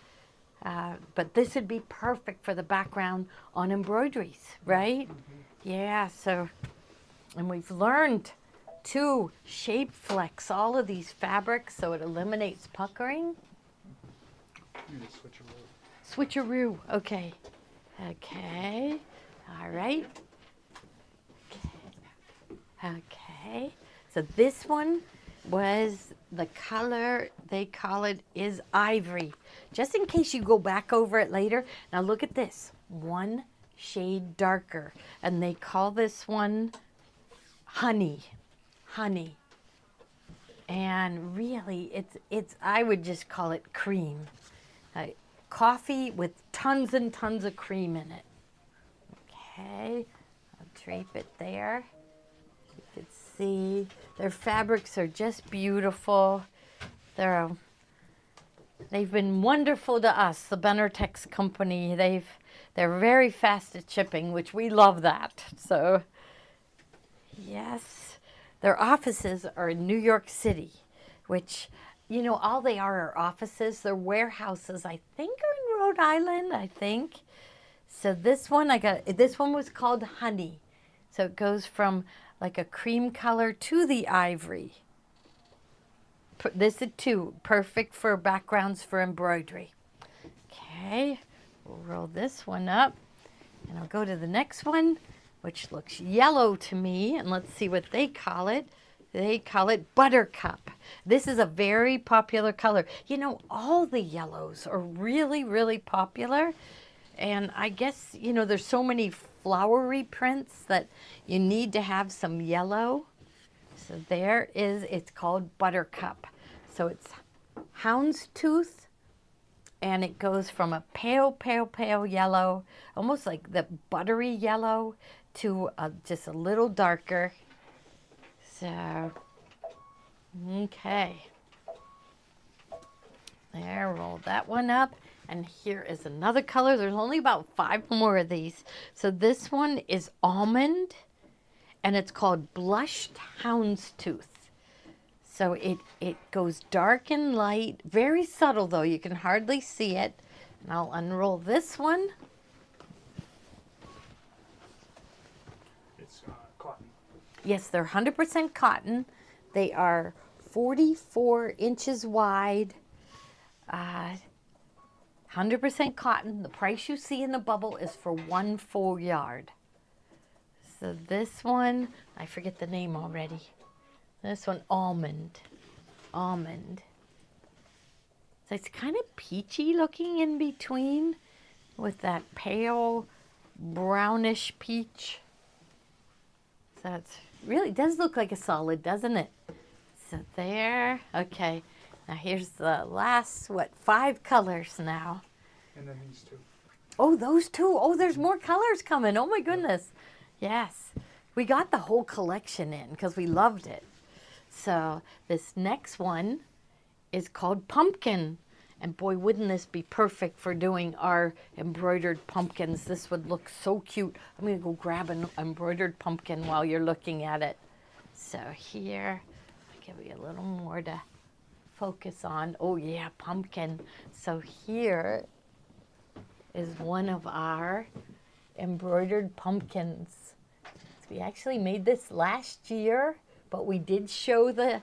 But this would be perfect for the background on embroideries, right? Yeah, so, and we've learned to shape flex all of these fabrics so it eliminates puckering. You just switch them over. Switcheroo, okay. Okay, all right. Okay, so this one was the color, they call it is ivory. Just in case you go back over it later. Now look at this, one shade darker. And they call this one honey, honey. And really, it's I would just call it cream. Coffee with tons and tons of cream in it. Okay, I'll drape it there. You can see their fabrics are just beautiful. They've been wonderful to us, the Benertex company. They're very fast at shipping, which we love that. So, yes, their offices are in New York City, which, you know, all they are offices. Their warehouses, I think, are in Rhode Island, I think. So this one was called Honey. So it goes from like a cream color to the ivory. This is too perfect for backgrounds for embroidery. Okay, we'll roll this one up and I'll go to the next one, which looks yellow to me, and let's see what they call it. They call it Buttercup. This is a very popular color. You know, all the yellows are really, really popular. And I guess, you know, there's so many flowery prints that you need to have some yellow. So it's called Buttercup. So it's houndstooth, and it goes from a pale, pale, pale yellow, almost like the buttery yellow, to just a little darker. So, okay. There, roll that one up. And here is another color. There's only about 5 more of these. So this one is almond, and it's called Blushed Houndstooth. So it goes dark and light, very subtle though. You can hardly see it. And I'll unroll this one. It's cotton. Yes, they're 100% cotton. They are 44 inches wide. 100% cotton. The price you see in the bubble is for 1 full yard. So this one, I forget the name already. This one, almond. Almond. So it's kind of peachy looking in between with that pale brownish peach. So it's really does look like a solid, doesn't it? So there, okay. Now here's the last, 5 colors now. And then these two. Oh, those two. Oh, there's more colors coming. Oh my goodness. Yes. We got the whole collection in because we loved it. So this next one is called Pumpkin. And boy, wouldn't this be perfect for doing our embroidered pumpkins. This would look so cute. I'm going to go grab an embroidered pumpkin while you're looking at it. So here, I'll give you a little more to focus on. Oh yeah, pumpkin. So here is one of our embroidered pumpkins. So we actually made this last year, but we did show the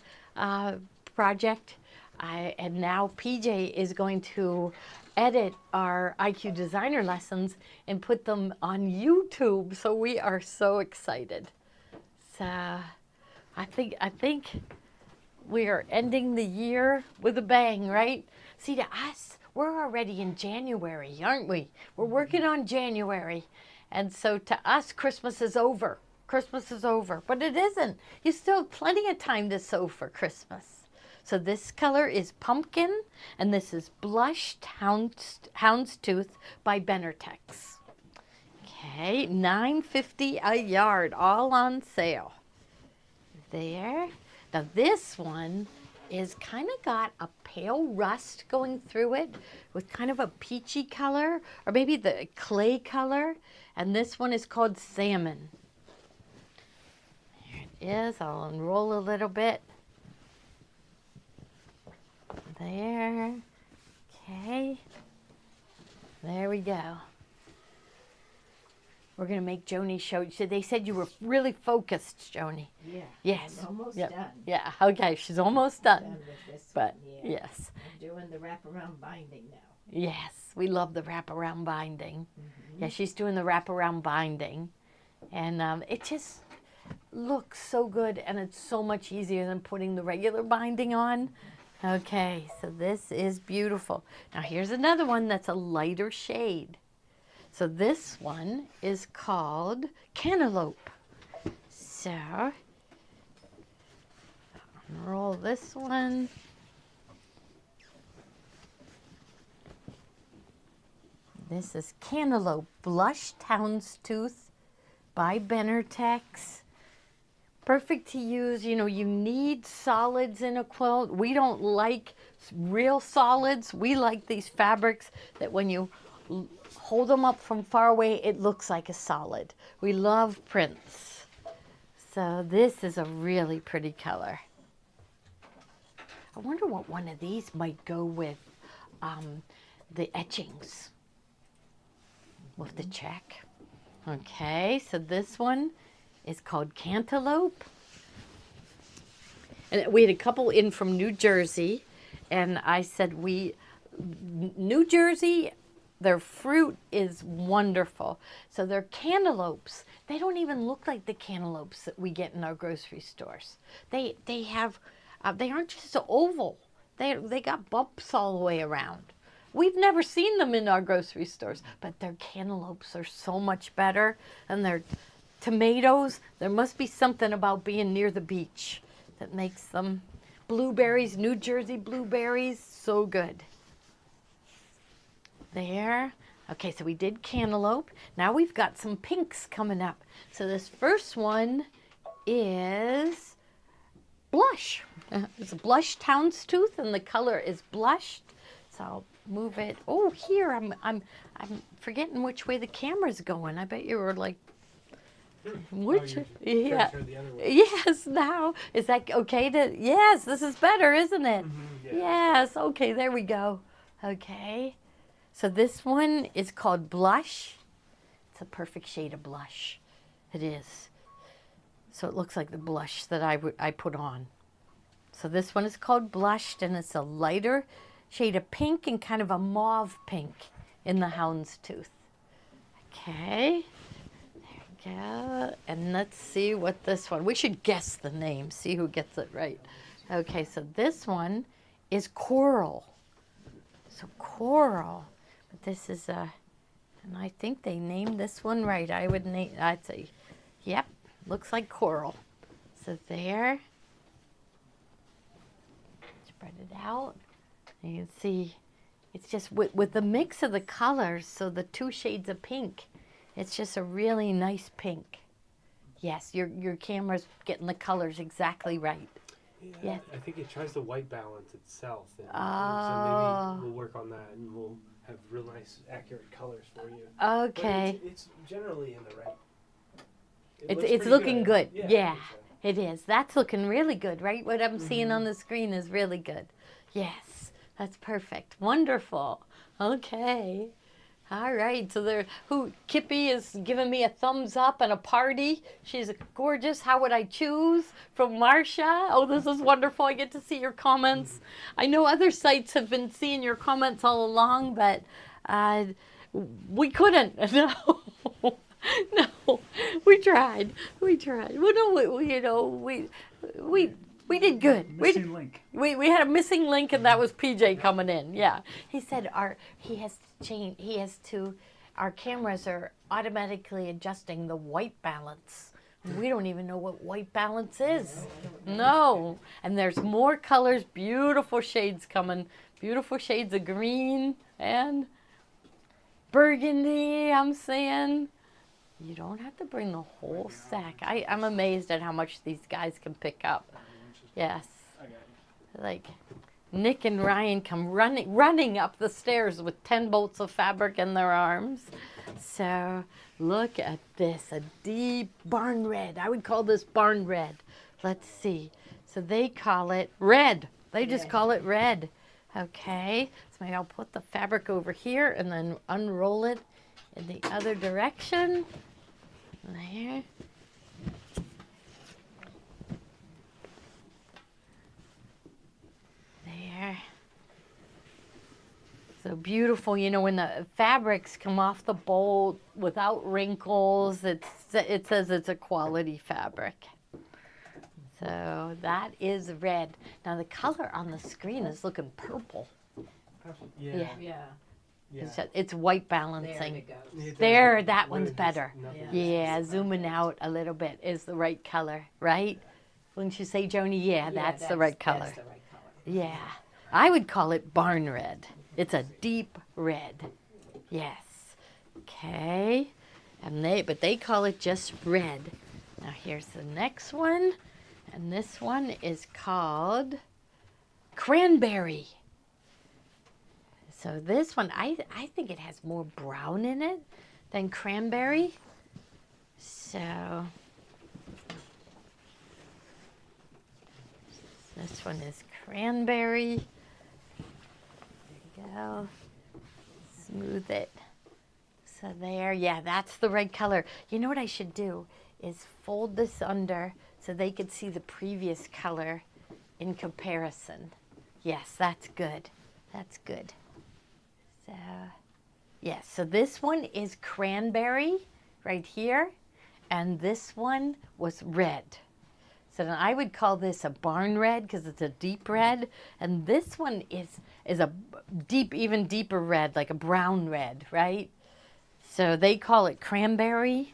project. And now PJ is going to edit our IQ designer lessons and put them on YouTube. So we are so excited. So I think we are ending the year with a bang, right? See, to us, we're already in January, aren't we? We're working on January. And so to us, Christmas is over. Christmas is over. But it isn't. You still have plenty of time to sew for Christmas. So this color is Pumpkin, and this is Blushed Houndstooth by Benertex. Okay, $9.50 a yard, all on sale. There. Now this one is kind of got a pale rust going through it with kind of a peachy color, or maybe the clay color. And this one is called Salmon. There it is. I'll unroll a little bit. There. Okay. There we go. We're going to make Joni show. So they said you were really focused, Joni. Yeah. Yes. I'm almost Yep. done. Yeah, okay, she's almost done. Done with this But one, yeah. yes, I'm doing the wraparound binding now. yes, we love the wraparound binding. Mm-hmm. Yeah, she's doing the wraparound binding. And it just looks so good, and it's so much easier than putting the regular binding on. Okay, so this is beautiful. Now here's another one that's a lighter shade. So this one is called Cantaloupe. So, roll this one. This is Cantaloupe Blush Houndstooth by Benertex. Perfect to use, you know, you need solids in a quilt. We don't like real solids. We like these fabrics that when you hold them up from far away, it looks like a solid. We love prints. So this is a really pretty color. I wonder what one of these might go with the etchings. We'll have to check. Okay, so this one is called Cantaloupe. And we had a couple in from New Jersey, and I said New Jersey, their fruit is wonderful. So their cantaloupes, they don't even look like the cantaloupes that we get in our grocery stores. They aren't just oval. They got bumps all the way around. We've never seen them in our grocery stores, but their cantaloupes are so much better. And their tomatoes, there must be something about being near the beach that makes them. Blueberries, New Jersey blueberries, so good. There. Okay, so we did cantaloupe. Now we've got some pinks coming up. So this first one is blush. It's a blush houndstooth, and the color is blushed. So I'll move it. Oh, here I'm forgetting which way the camera's going. I bet you were like, which? Yeah. The other way. Yes. Now is that okay? To yes, this is better, isn't it? Yeah. Yes. Okay. There we go. Okay. So this one is called Blush. It's a perfect shade of blush. It is. So it looks like the blush that I put on. So this one is called Blushed, and it's a lighter shade of pink and kind of a mauve pink in the houndstooth. Okay. There we go. And let's see what this one, we should guess the name, see who gets it right. Okay, so this one is Coral. So Coral. But this is and I think they named this one right. I'd say, yep, looks like Coral. So there. Spread it out. And you can see it's just with the mix of the colors, so the two shades of pink, it's just a really nice pink. Yes, your camera's getting the colors exactly right. Yeah, Yeah. I think it tries the white balance itself. And Oh. so maybe we'll work on that, and we'll have real nice, accurate colors for you. But Okay. it's generally in the right. It's looks pretty looking good. Yeah. I Yeah. think so. It is. That's looking really good, right? What I'm seeing on the screen is really good. Yes, that's perfect. Wonderful. Okay. All right. So Kippy is giving me a thumbs up and a party. She's gorgeous. How would I choose? From Marcia. Oh, this is wonderful. I get to see your comments. I know other sites have been seeing your comments all along, but we couldn't. No. No, we tried. Well, no, we did good. Missing link. We had a missing link, and that was PJ coming in. Yeah, he said he has to change. Our cameras are automatically adjusting the white balance. We don't even know what white balance is. No, and there's more colors, beautiful shades coming, beautiful shades of green and burgundy. I'm saying. You don't have to bring the whole stack. I'm amazed at how much these guys can pick up. Yes. Like Nick and Ryan come running up the stairs with 10 bolts of fabric in their arms. So look at this, a deep barn red. I would call this barn red. Let's see. So they call it red. They just call it red. Okay, so maybe I'll put the fabric over here and then unroll it in the other direction. There. There. So beautiful, you know, when the fabrics come off the bolt without wrinkles, it says it's a quality fabric. So that is red. Now the color on the screen is looking purple. Yeah. Yeah. Yeah, Yeah. It's white there balancing. it goes. It does There, look that good, one's it's better. nothing Yeah, else. zooming out a little bit is the right color, right? Wouldn't you say, Joni? Yeah, that's the right color. That's the right color. Yeah. I would call it barn red. It's a deep red. Yes. Okay. But they call it just red. Now here's the next one. And this one is called cranberry. So this one, I think it has more brown in it than cranberry. So this one is cranberry. There you go. Smooth it. So there, yeah, that's the right color. You know what I should do is fold this under so they could see the previous color in comparison. Yes, that's good. That's good. So, yes, so this one is cranberry right here, and this one was red. So then I would call this a barn red because it's a deep red, and this one is a deep, even deeper red, like a brown red, right? So they call it cranberry.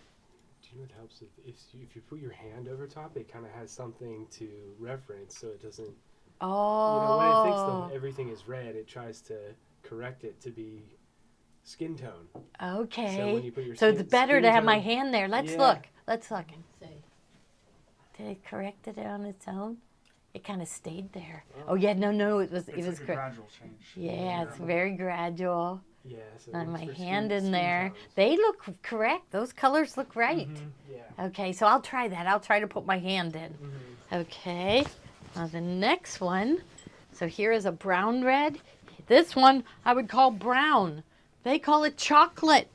Do you know what helps? If you put your hand over top, it kind of has something to reference, so it doesn't. Oh. You know, when it thinks that everything is red, it tries to correct it to be skin tone. Okay. So when you put your So it's better skin to have my tone- hand there. Let's Yeah. look. Let's look. See. Did it correct it on its own? It kind of stayed there. Oh yeah, no, it was It's like a correct. gradual change. Yeah, it's very gradual. Yeah. So On it's my for hand skin in there. tones. They look correct. Those colors look right. Yeah. Okay, so I'll try that. I'll try to put my hand in. Okay. Now the next one. So here is a brown red. This one I would call brown. They call it chocolate.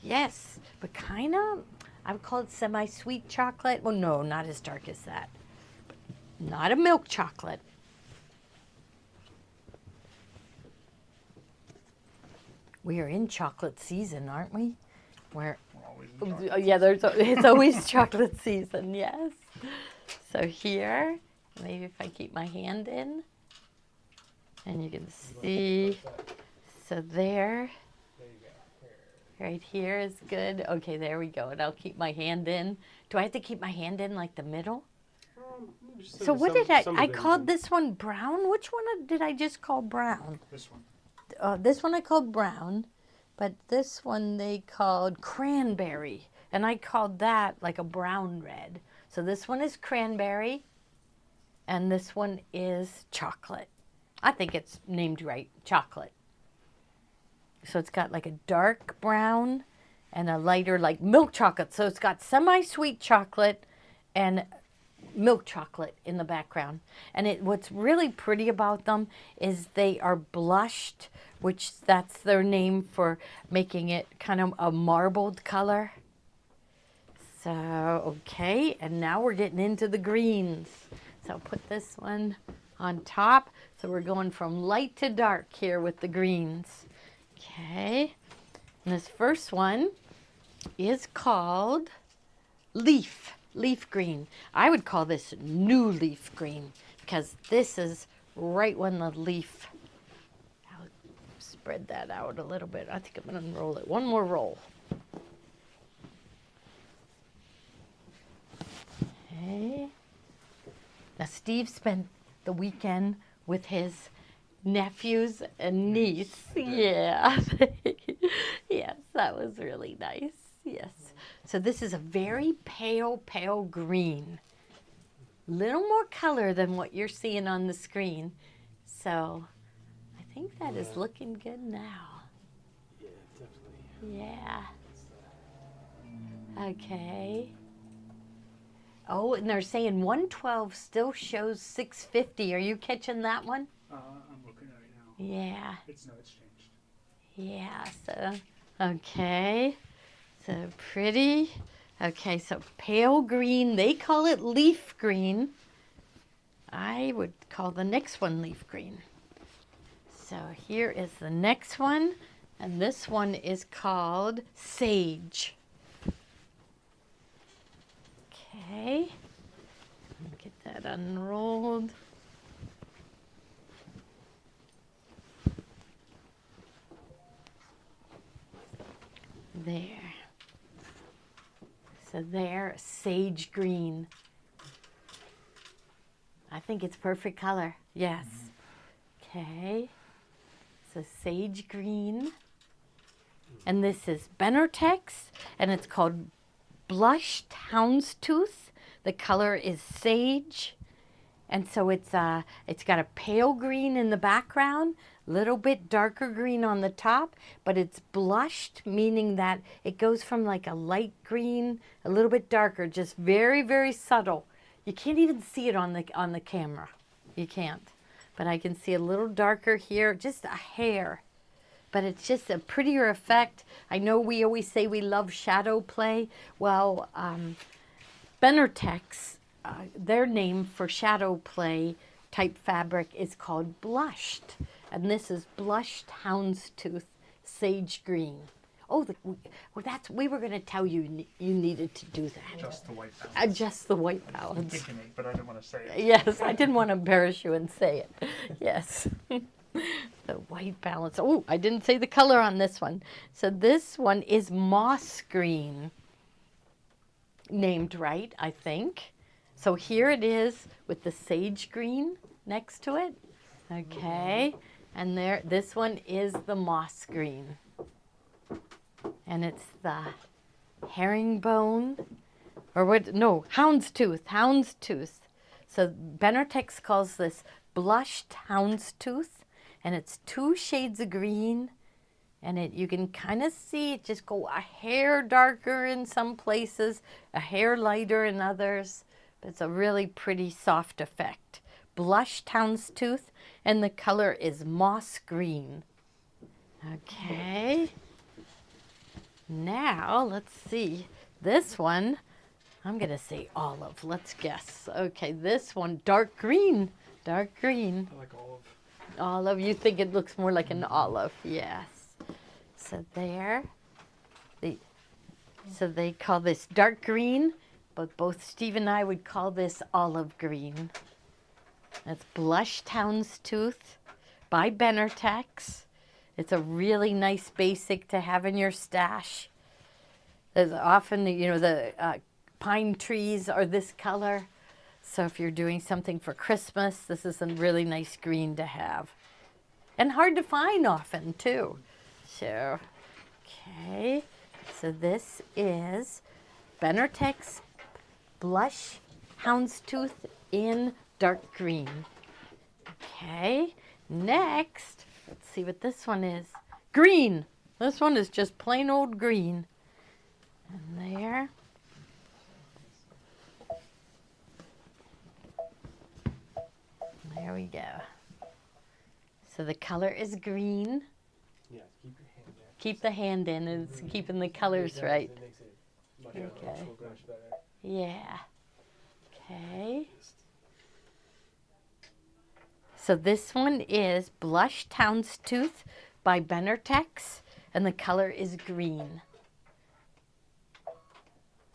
Yes, but kind of, I would call it semi-sweet chocolate. Well, no, not as dark as that. Not a milk chocolate. We are in chocolate season, aren't we? We're We're always in chocolate. yeah, it's always chocolate season, yes. So here, maybe if I keep my hand in, and you can see, so there, right here is good. Okay, there we go, and I'll keep my hand in. Do I have to keep my hand in like the middle? Just So what some- did some I of it called isn't. this one brown? Which one did I just call brown? This one. This one I called brown, but this one they called cranberry, and I called that like a brown red. So this one is cranberry, and this one is chocolate. I think it's named right, chocolate. So it's got like a dark brown and a lighter like milk chocolate. So it's got semi-sweet chocolate and milk chocolate in the background. And what's really pretty about them is they are blushed, which that's their name for making it kind of a marbled color. So, okay, and now we're getting into the greens. So I'll put this one on top. So we're going from light to dark here with the greens. Okay, and this first one is called leaf green. I would call this new leaf green because this is right when the leaf, I'll spread that out a little bit. I think I'm going to unroll it. One more roll. Okay. Now Steve spent the weekend with his nephews and niece. Yeah. Yes, that was really nice. Yes. So this is a very pale green. Little more color than what you're seeing on the screen. So I think that is looking good now. Yeah, definitely. Yeah. Okay. Oh, and they're saying 112 still shows 650. Are you catching that one? I'm looking at it now. Yeah. It's changed. Yeah, so, okay. So pretty. Okay, so pale green. They call it leaf green. I would call the next one leaf green. So here is the next one. And this one is called sage. Okay. Let me get that unrolled. There. So there, sage green. I think it's perfect color. Yes. Okay. So sage green. And this is Benertex, and it's called Blushed Houndstooth. The color is sage. And so it's got a pale green in the background, little bit darker green on the top, but it's blushed, meaning that it goes from like a light green, a little bit darker, just very, very subtle. You can't even see it on the camera. You can't. But I can see a little darker here, just a hair. But it's just a prettier effect. I know we always say we love shadow play. Well, Benertex, their name for shadow play type fabric is called Blushed. And this is Blushed Houndstooth Sage Green. Oh, we were going to tell you you needed to do that. Just the white balance. Adjust the white I'm balance. thinking it, but I didn't want to say it. Yes, I didn't want to embarrass you and say it. Yes. The white balance. Oh, I didn't say the color on this one. So this one is moss green. Named right, I think. So here it is with the sage green next to it. Okay. And there, this one is the moss green. And it's the herringbone, or what, no, houndstooth. So Benertex calls this blushed houndstooth, and it's 2 shades of green, and you can kind of see it just go a hair darker in some places, a hair lighter in others, but it's a really pretty soft effect. Blushed houndstooth, and the color is moss green. Okay. Now, let's see. This one, I'm going to say olive. Let's guess. Okay, this one, dark green. Dark green. I like olive. Olive. You think it looks more like an olive. Yes. So there. So they call this dark green, but both Steve and I would call this olive green. That's Blushed Houndstooth by Benertex. It's a really nice basic to have in your stash. There's often, the pine trees are this color. So if you're doing something for Christmas, this is a really nice green to have. And hard to find often, too. So, okay. So this is Benertex Blush Houndstooth in dark green. Okay. Next, let's see what this one is. Green. This one is just plain old green. And there. There we go. So the color is green. Yeah, keep your hand there. Keep the hand in. It's keeping the colors It does, right. It makes it much, Okay. much better. Yeah. Okay. So this one is Blushed Houndstooth by Benertex, and the color is green.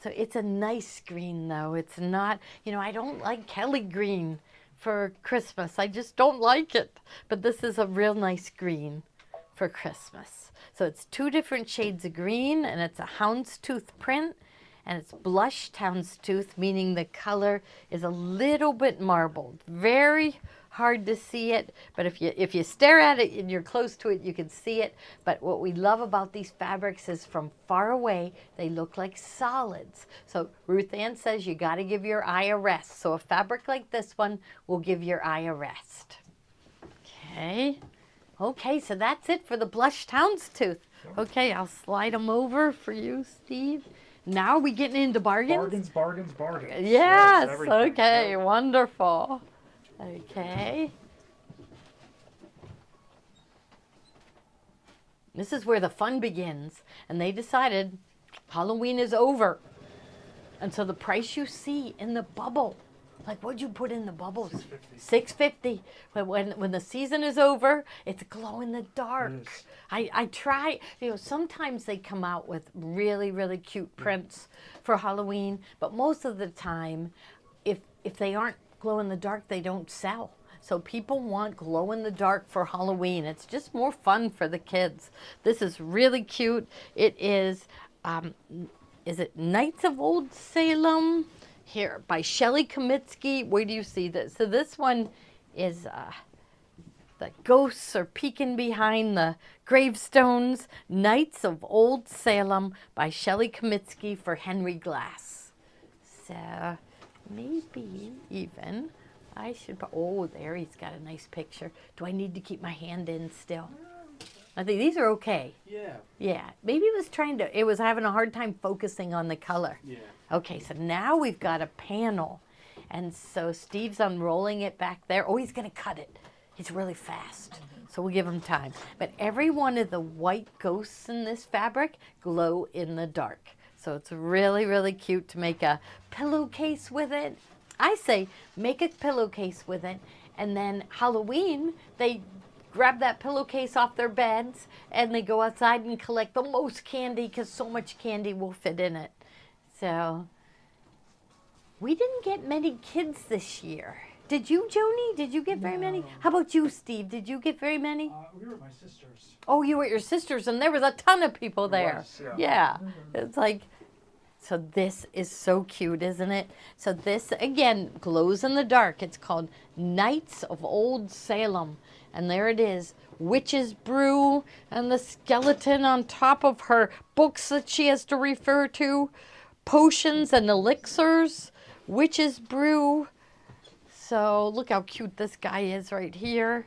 So it's a nice green, though. It's not, I don't like Kelly green for Christmas. I just don't like it. But this is a real nice green for Christmas. So it's 2 different shades of green, and it's a houndstooth print, and it's blushed houndstooth, meaning the color is a little bit marbled. Very hard to see it, but if you stare at it and you're close to it, you can see it. But what we love about these fabrics is from far away, they look like solids. So Ruth Ann says you got to give your eye a rest. So a fabric like this one will give your eye a rest. Okay. Okay, so that's it for the blushed houndstooth. Okay, I'll slide them over for you, Steve. Now are we getting into bargains? Bargains. Yes, everything. okay, Yeah. wonderful. Okay. This is where the fun begins. And they decided Halloween is over. And so the price you see in the bubble, like what'd you put in the bubbles? $6.50. But when the season is over, it's glow in the dark. Yes. I try, sometimes they come out with really, really cute prints for Halloween, but most of the time, if they aren't glow in the dark, they don't sell. So people want glow in the dark for Halloween. It's just more fun for the kids. This is really cute. It is it Knights of Old Salem? Here, by Shelley Kamitsky. Where do you see this? So this one is the ghosts are peeking behind the gravestones. Knights of Old Salem by Shelley Kamitsky for Henry Glass. So maybe even I should, oh, there he's got a nice picture. Do I need to keep my hand in still? I think these are okay. Yeah. Yeah, maybe it was having a hard time focusing on the color. Yeah. Okay, so now we've got a panel. And so Steve's unrolling it back there. Oh, he's going to cut it. He's really fast. So we'll give him time. But every one of the white ghosts in this fabric glow in the dark. So it's really, really cute to make a pillowcase with it. I say make a pillowcase with it. And then Halloween, they grab that pillowcase off their beds and they go outside and collect the most candy because so much candy will fit in it. So we didn't get many kids this year. Did you, Joni? Did you get very many? How about you, Steve? Did you get very many? We were at my sister's. Oh, you were at your sister's and there was a ton of people there. was, yeah. Yeah. It's like, so this is so cute, isn't it? So this, again, glows in the dark. It's called Knights of Old Salem. And there it is, Witch's Brew and the skeleton on top of her books that she has to refer to. Potions and elixirs, Witch's Brew. So look how cute this guy is right here.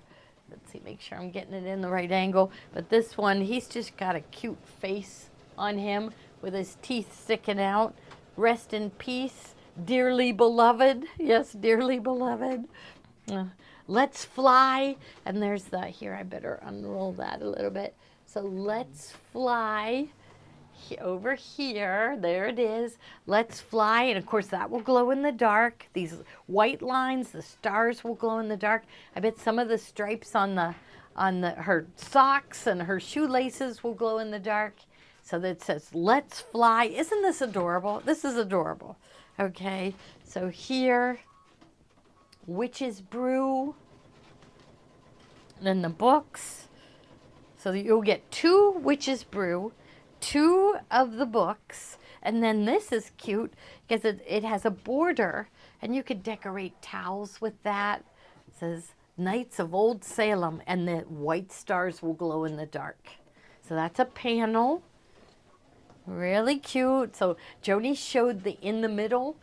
Let's see, make sure I'm getting it in the right angle. But this one, he's just got a cute face on him with his teeth sticking out. Rest in peace, dearly beloved. Yes, dearly beloved. Let's Fly. And there's the, here, I better unroll that a little bit. So Let's Fly. Over here, there it is. Let's Fly, and of course that will glow in the dark. These white lines, the stars will glow in the dark. I bet some of the stripes on her socks and her shoelaces will glow in the dark. So that says Let's Fly. Isn't this adorable? This is adorable. Okay, so here, Witch's Brew. And then the books. So you'll get 2 Witch's Brew, 2 of the books, and then this is cute because it has a border and you could decorate towels with that. It says Knights of Old Salem and the white stars will glow in the dark. So that's a panel. Really cute. So Joni showed the in the middle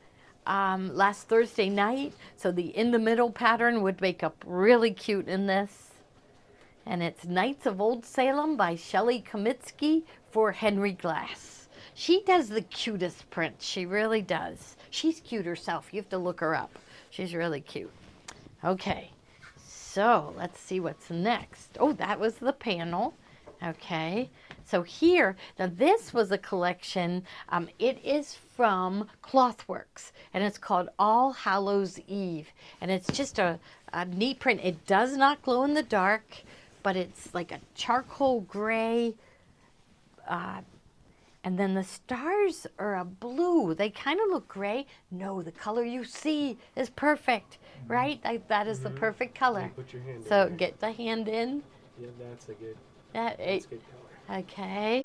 last Thursday night. So the in the middle pattern would make up really cute in this. And it's Knights of Old Salem by Shelley Kamitsky for Henry Glass. She does the cutest prints. She really does. She's cute herself. You have to look her up. She's really cute. Okay, so let's see what's next. Oh, that was the panel. Okay, so here, now this was a collection. It is from Clothworks, and it's called All Hallows Eve. And it's just a neat print. It does not glow in the dark, but it's like a charcoal gray, and then the stars are a blue. They kind of look gray. No, the color you see is perfect, right? That is the perfect color. You put your hand in So there. get the hand in. Yeah, that's a good. That That's a good color. okay,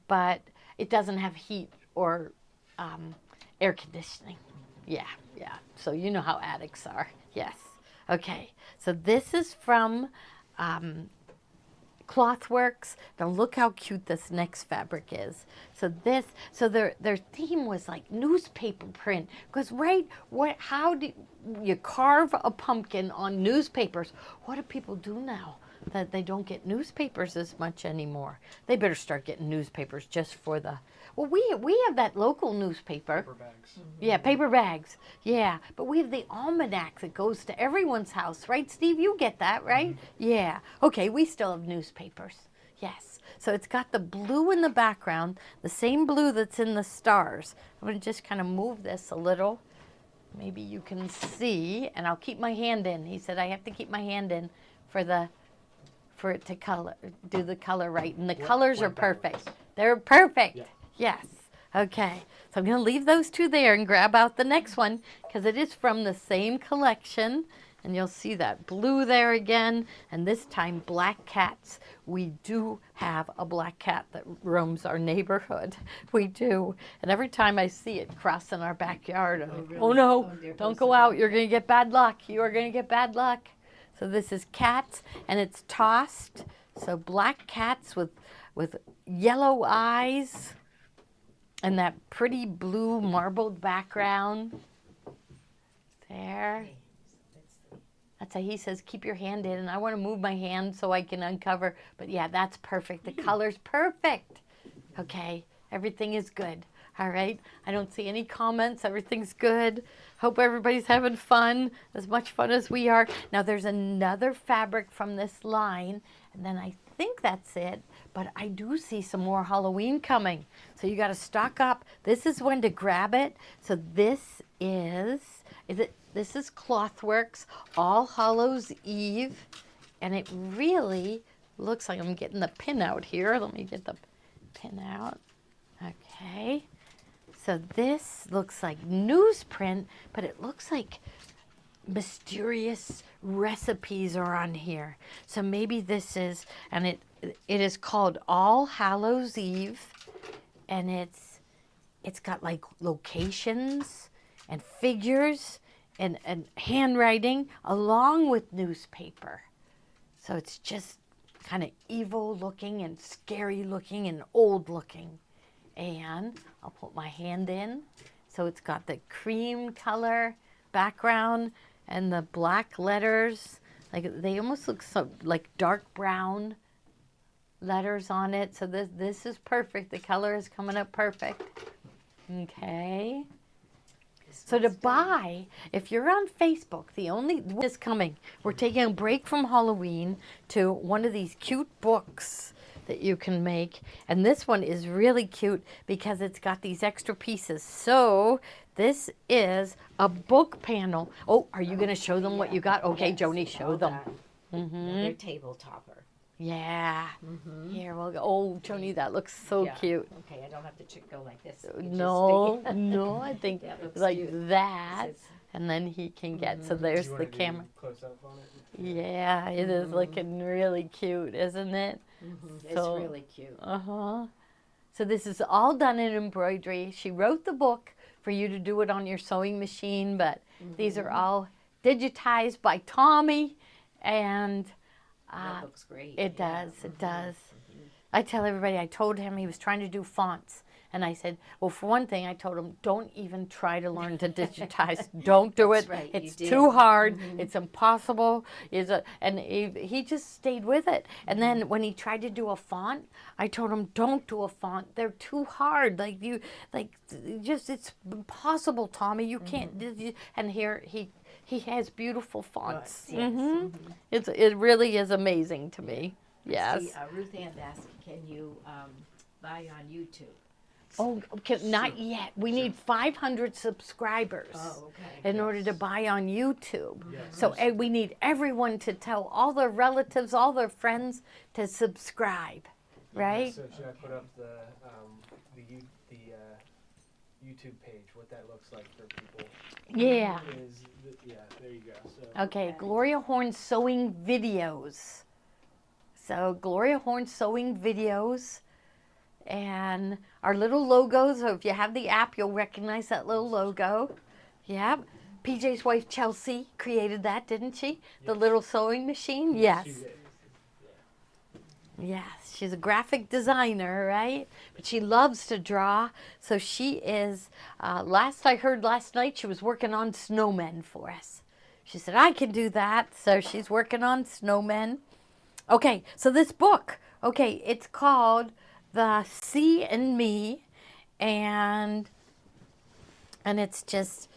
but it doesn't have heat or air conditioning. Yeah. So you know how attics are. Yes. Okay. So this is from Clothworks. Now look how cute this next fabric is. So their theme was like newspaper print. Because how do you carve a pumpkin on newspapers? What do people do now that they don't get newspapers as much anymore? They better start getting newspapers just for the, well, we have that local newspaper. Paper bags. Yeah, paper bags. Yeah, but we have the almanac that goes to everyone's house, right, Steve? You get that, right? Yeah. Okay, we still have newspapers. Yes. So it's got the blue in the background, the same blue that's in the stars. I'm going to just kind of move this a little. Maybe you can see, and I'll keep my hand in. He said I have to keep my hand in for it to do the color right. And the colors are what that perfect. was. They're perfect. Yeah. Yes. Okay. So I'm going to leave those two there and grab out the next one because it is from the same collection. And you'll see that blue there again. And this time, black cats. We do have a black cat that roams our neighborhood. We do. And every time I see it crossing our backyard, I'm like, really? oh no, Oh, dear, don't close go the out. door. You're going to get bad luck. You are going to get bad luck. So this is cats, and it's tossed. So black cats with yellow eyes and that pretty blue marbled background. There. That's how he says, keep your hand in. And I want to move my hand so I can uncover. But yeah, that's perfect. The color's perfect. Okay, everything is good. All right, I don't see any comments. Everything's good. Hope everybody's having fun, as much fun as we are. Now there's another fabric from this line, and then I think that's it. But I do see some more Halloween coming. So you got to stock up. This is when to grab it. So this is this is Clothworks All Hallows Eve, and it really looks like I'm getting the pin out here. Let me get the pin out. Okay. So this looks like newsprint, but it looks like mysterious recipes are on here. So maybe this is, and it is called All Hallows Eve, and it's got like locations and figures and handwriting along with newspaper. So it's just kind of evil looking and scary looking and old looking. And I'll put my hand in. So it's got the cream color background and the black letters. Like they almost look so like dark brown letters on it. So this is perfect. The color is coming up perfect. Okay. So to buy, if you're on Facebook, the only is coming. We're taking a break from Halloween to one of these cute books that you can make. And this one is really cute because it's got these extra pieces. So this is a book panel. Oh, are you going to show them what you got? Okay, Yes, Joni, show all them. that. Mm-hmm. Another table topper. Yeah. Here, we'll go. Oh, Joni, that looks so Yeah. cute. Okay, I don't have to go like this. You just No, stick it. no, I think That looks like cute. that. This is- And then he can get, so Do there's you the wanna do camera. Close up on it. Yeah, it is looking really cute, isn't it? It's So- really cute. Uh-huh. So this is all done in embroidery. She wrote the book for you to do it on your sewing machine, but these are all digitized by Tommy, and That looks great. it yeah. does, it does. I tell everybody, I told him he was trying to do fonts. And I said, well, for one thing, I told him, don't even try to learn to digitize. Don't do That's it. right, you It's did. too hard. It's impossible. And he just stayed with it. And then when he tried to do a font, I told him, don't do a font. They're too hard. It's impossible, Tommy. You can't. And here he has beautiful fonts. Yes. It really is amazing to me. Yes. See, Ruth Ann asked, can you buy on YouTube? Oh, okay, not yet. We need 500 subscribers okay. in order to buy on YouTube. Yeah. So we need everyone to tell all their relatives, all their friends to subscribe, right? So should I put up the YouTube page? What that looks like for people? Yeah. Yeah, there you go. So Okay, Gloria Horn Sewing Videos. So Gloria Horn Sewing Videos. And our little logos, so if you have the app, you'll recognize that little logo. Yep. PJ's wife Chelsea created that, didn't she? The Yes. little sewing machine? Yes. she did. Yes. She's a graphic designer, right? But she loves to draw. So she is, last I heard last night, she was working on snowmen for us. She said, I can do that. So she's working on snowmen. Okay, so this book, okay, it's called The Sea and Me, and it's just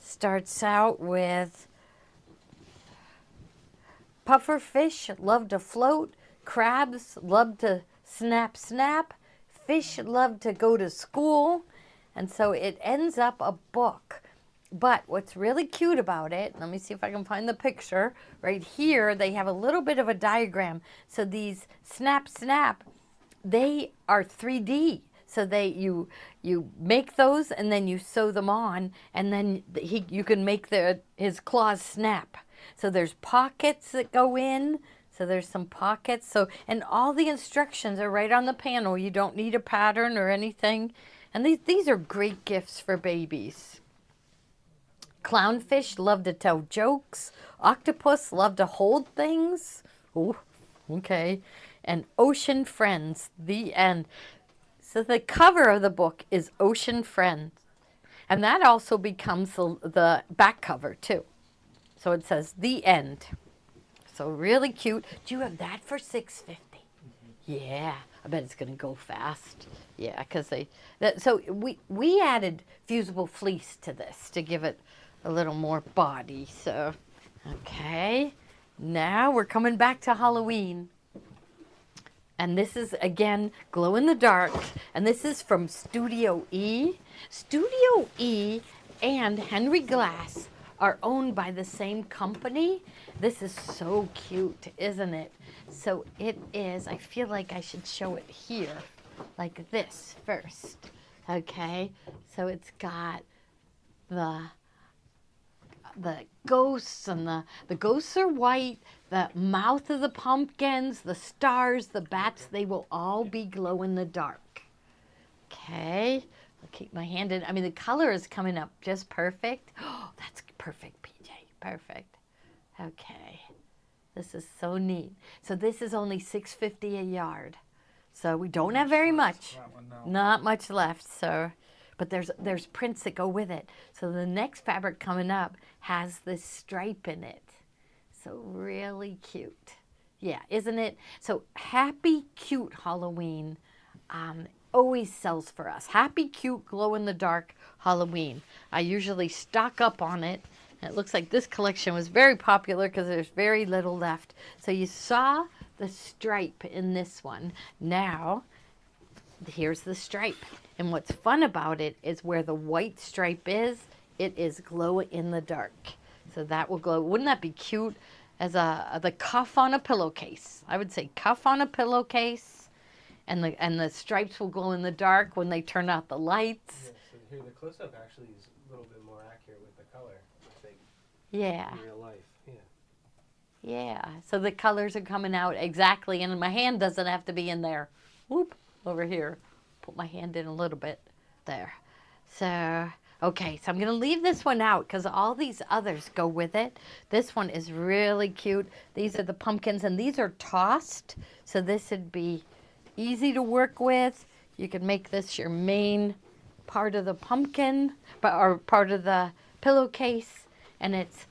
starts out with puffer fish love to float, crabs love to snap, snap. Fish love to go to school. And so it ends up a book. But what's really cute about it, let me see if I can find the picture. Right here, they have a little bit of a diagram. So these snap, snap, they are 3D. So you make those and then you sew them on, and then you can make his claws snap. So there's pockets that go in. So there's some pockets. And all the instructions are right on the panel. You don't need a pattern or anything. And these are great gifts for babies. Clownfish love to tell jokes. Octopus love to hold things. Oh, okay. And Ocean Friends, the end. So the cover of the book is Ocean Friends. And that also becomes the back cover too. So it says the end. So really cute. Do you have that for $6.50? Yeah, I bet it's going to go fast. Yeah, because so we added fusible fleece to this to give it a little more body. So, okay. Now we're coming back to Halloween. And this is, again, glow in the dark. And this is from Studio E. Studio E and Henry Glass are owned by the same company. This is so cute, isn't it? So it is, I feel like I should show it here, like this first. Okay, so it's got the ghosts, and the ghosts are white, the mouth of the pumpkins, the stars, the bats, they will all be glow in the dark. Okay, I'll keep my hand in. I mean, the color is coming up just perfect. Oh, that's perfect, PJ, perfect. Okay, this is so neat. So this is only $6.50 a yard. So we don't have very much, That one, no. not much left. So, but there's prints that go with it. So the next fabric coming up has this stripe in it. So really cute. Yeah, isn't it? So Happy Cute Halloween always sells for us. Happy Cute Glow in the Dark Halloween. I usually stock up on it. And it looks like this collection was very popular because there's very little left. So you saw the stripe in this one. Now, here's the stripe. And what's fun about it is where the white stripe is, it is glow in the dark. So that will glow. Wouldn't that be cute as the cuff on a pillowcase? I would say cuff on a pillowcase, and the stripes will glow in the dark when they turn out the lights. Yeah, so here the close-up actually is a little bit more accurate with the color, I think, Yeah. in real life. Yeah. Yeah, so the colors are coming out exactly, and my hand doesn't have to be in there. Whoop, over here. Put my hand in a little bit there. So, okay, so I'm going to leave this one out because all these others go with it. This one is really cute. These are the pumpkins, and these are tossed, so this would be easy to work with. You could make this your main part of the pumpkin, or part of the pillowcase, and it's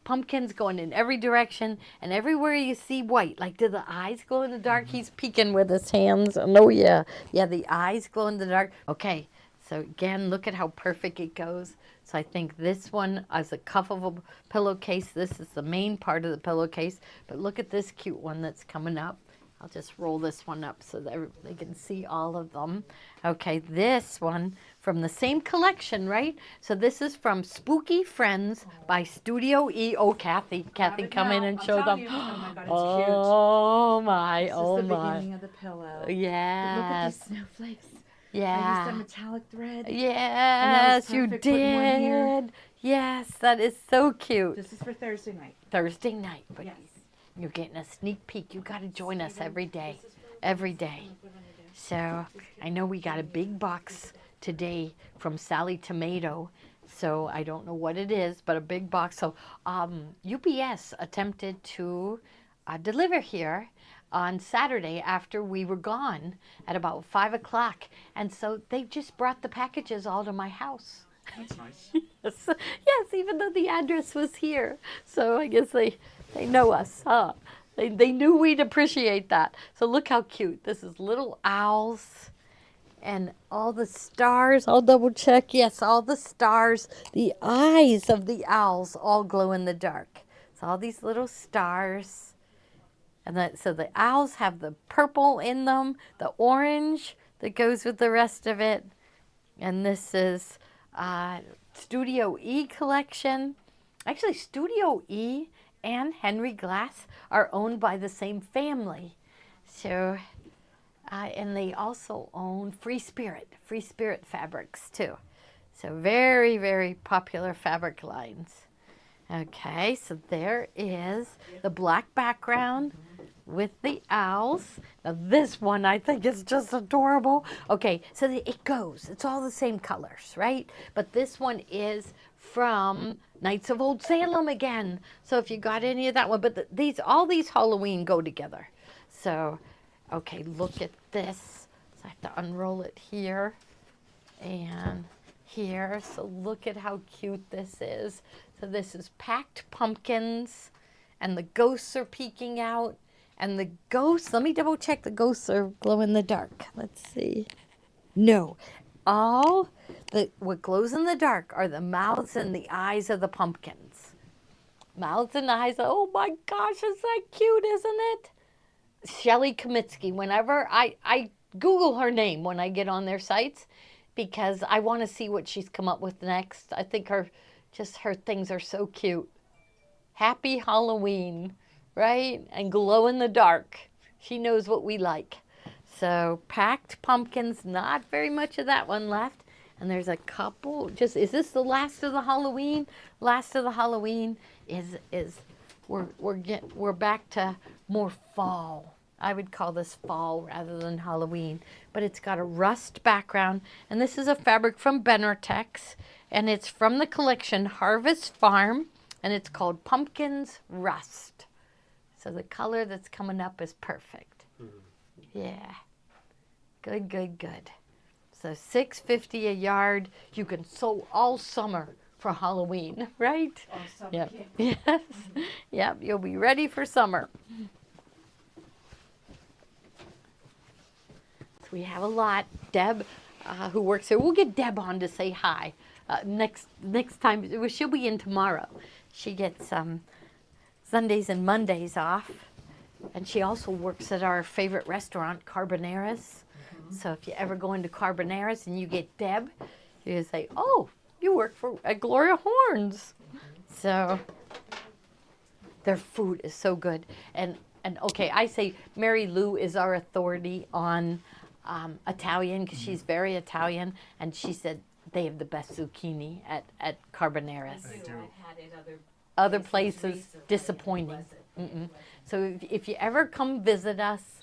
pumpkins going in every direction, and everywhere you see white, like do the eyes glow in the dark? He's peeking with his hands. And oh yeah, the eyes glow in the dark. Okay, so again, look at how perfect it goes. So I think this one as a cuff of a pillowcase, this is the main part of the pillowcase, but look at this cute one that's coming up. I'll just roll this one up so that they can see all of them. Okay, this one from the same collection, right? So this is from Spooky Friends by Studio E. Oh, Kathy, come in and show them. Oh my God, it's Oh my, cute. oh This is the my. beginning of the pillow. But Yes. look at these snowflakes. I Yeah. used that metallic thread. Yes, you perfect putting one here. did. Yes, that is so cute. This is for Thursday night. Thursday night, but Yes. you're getting a sneak peek. You got to join us every day, This is for every day. put on your desk. So I know we got a big box today from Sally Tomato. So I don't know what it is, but a big box. So UPS attempted to deliver here on Saturday after we were gone at about 5 o'clock. And so they just brought the packages all to my house. That's nice. Yes, even though the address was here. So I guess they know us, huh? They knew we'd appreciate that. So look how cute. This is little owls and all the stars. I'll double check. Yes, all the stars. The eyes of the owls all glow in the dark. So all these little stars. And so the owls have the purple in them, the orange that goes with the rest of it. And this is Studio E collection. Actually, Studio E and Henry Glass are owned by the same family. So, and they also own Free Spirit fabrics too. So very, very popular fabric lines. Okay, so there is the black background with the owls. Now this one I think is just adorable. Okay, so it's all the same colors, right? But this one is from Knights of Old Salem again. So if you got any of that one, but all these Halloween go together. So, okay, look at this. So I have to unroll it here and here. So look at how cute this is. So this is packed pumpkins, and the ghosts are peeking out. And the ghosts, let me double check, the ghosts are glow in the dark. Let's see. No, what glows in the dark are the mouths and the eyes of the pumpkins. Mouths and eyes, oh my gosh, is that cute, isn't it? Shelley Kamitsky, whenever I Google her name when I get on their sites, because I want to see what she's come up with next. I think her things are so cute. Happy Halloween, right? And glow in the dark. She knows what we like. So packed pumpkins, not very much of that one left. And there's a couple, is this the last of the Halloween? Last of the Halloween is we're back to more fall. I would call this fall rather than Halloween, but it's got a rust background, and this is a fabric from Benertex, and it's from the collection Harvest Farm, and it's called Pumpkins Rust. So the color that's coming up is perfect. Yeah, good, good, good. So $6.50 a yard. You can sew all summer for Halloween, right? All summer Yep. camp. Yes. Yep. You'll be ready for summer. So we have a lot. Deb, who works here, we'll get Deb on to say hi next time. Well, she'll be in tomorrow. She gets Sundays and Mondays off, and she also works at our favorite restaurant, Carboneras. So if you ever go into Carboneras and you get Deb, you say, "Oh, you work at Gloria Horns." So their food is so good. And okay, I say Mary Lou is our authority on Italian, because she's very Italian, and she said they have the best zucchini at Carboneras. They do. I've had it Other places, recently. disappointing. It wasn't. So if you ever come visit us,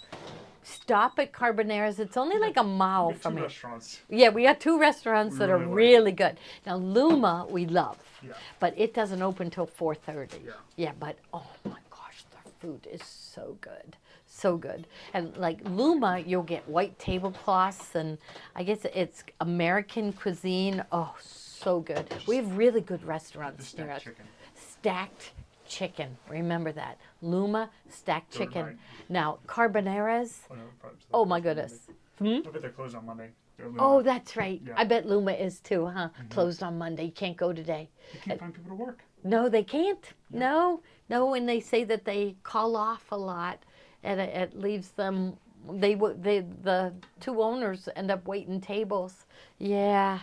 stop at Carboneras. It's only like a mile We have from two here. restaurants. Yeah, we got two restaurants We that are really like. really good. Now Luma we love, Yeah. but it doesn't open till 4:30. Yeah. Yeah, but oh my gosh, their food is so good, so good. And like Luma, you'll get white tablecloths, and I guess it's American cuisine. Oh, so good. We have really good The restaurants near stacked us. chicken. Stacked chicken. Remember that. Luma stacked Third chicken. night. Now Carboneras. Oh, no, probably- Oh my closed on goodness. Monday. I bet they're closed on Monday. They're Luna. Oh, that's right. Yeah. I bet Luma is too, huh? Closed on Monday. You can't go today. You can't find people to work. No, they can't. No, and they say that they call off a lot, and it leaves them. The two owners end up waiting tables. Yeah,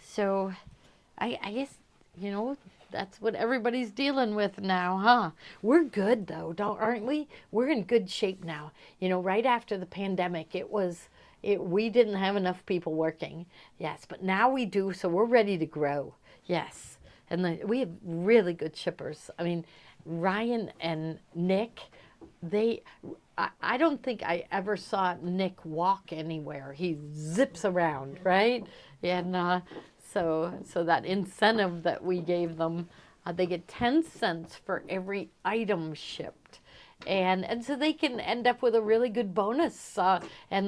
so I guess that's what everybody's dealing with now, huh? We're good though, aren't we? We're in good shape now. Right after the pandemic, we didn't have enough people working. Yes, but now we do, so we're ready to grow. Yes. And we have really good shippers. I mean, Ryan and Nick, I don't think I ever saw Nick walk anywhere. He zips around, right? And so that incentive that we gave them, they get 10 cents for every item shipped. And so they can end up with a really good bonus. And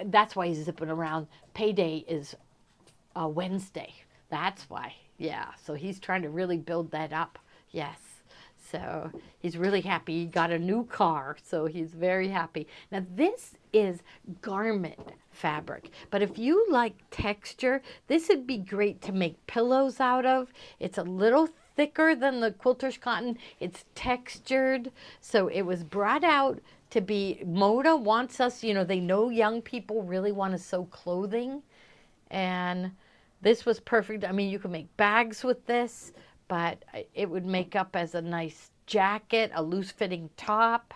that's why he's zipping around. Payday is Wednesday. That's why. Yeah, so he's trying to really build that up. Yes. So he's really happy. He got a new car, so he's very happy. Now this is garment fabric, but if you like texture, this would be great to make pillows out of. It's a little thicker than the quilter's cotton. It's textured. So it was brought out to be, Moda wants us, you know, they know young people really want to sew clothing. And this was perfect. I mean, you can make bags with this, but it would make up as a nice jacket, a loose fitting top.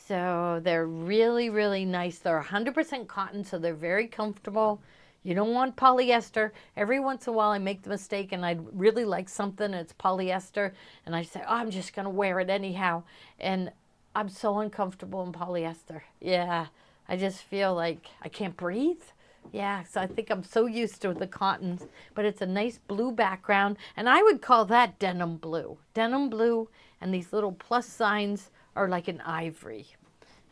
So they're really, really nice. They're 100% cotton, so they're very comfortable. You don't want polyester. Every once in a while I make the mistake and I'd really like something and it's polyester and I say, oh, I'm just going to wear it anyhow. And I'm so uncomfortable in polyester. Yeah, I just feel like I can't breathe. Yeah, so I think I'm so used to the cottons, but it's a nice blue background and I would call that denim blue. Denim blue, and these little plus signs are like an ivory.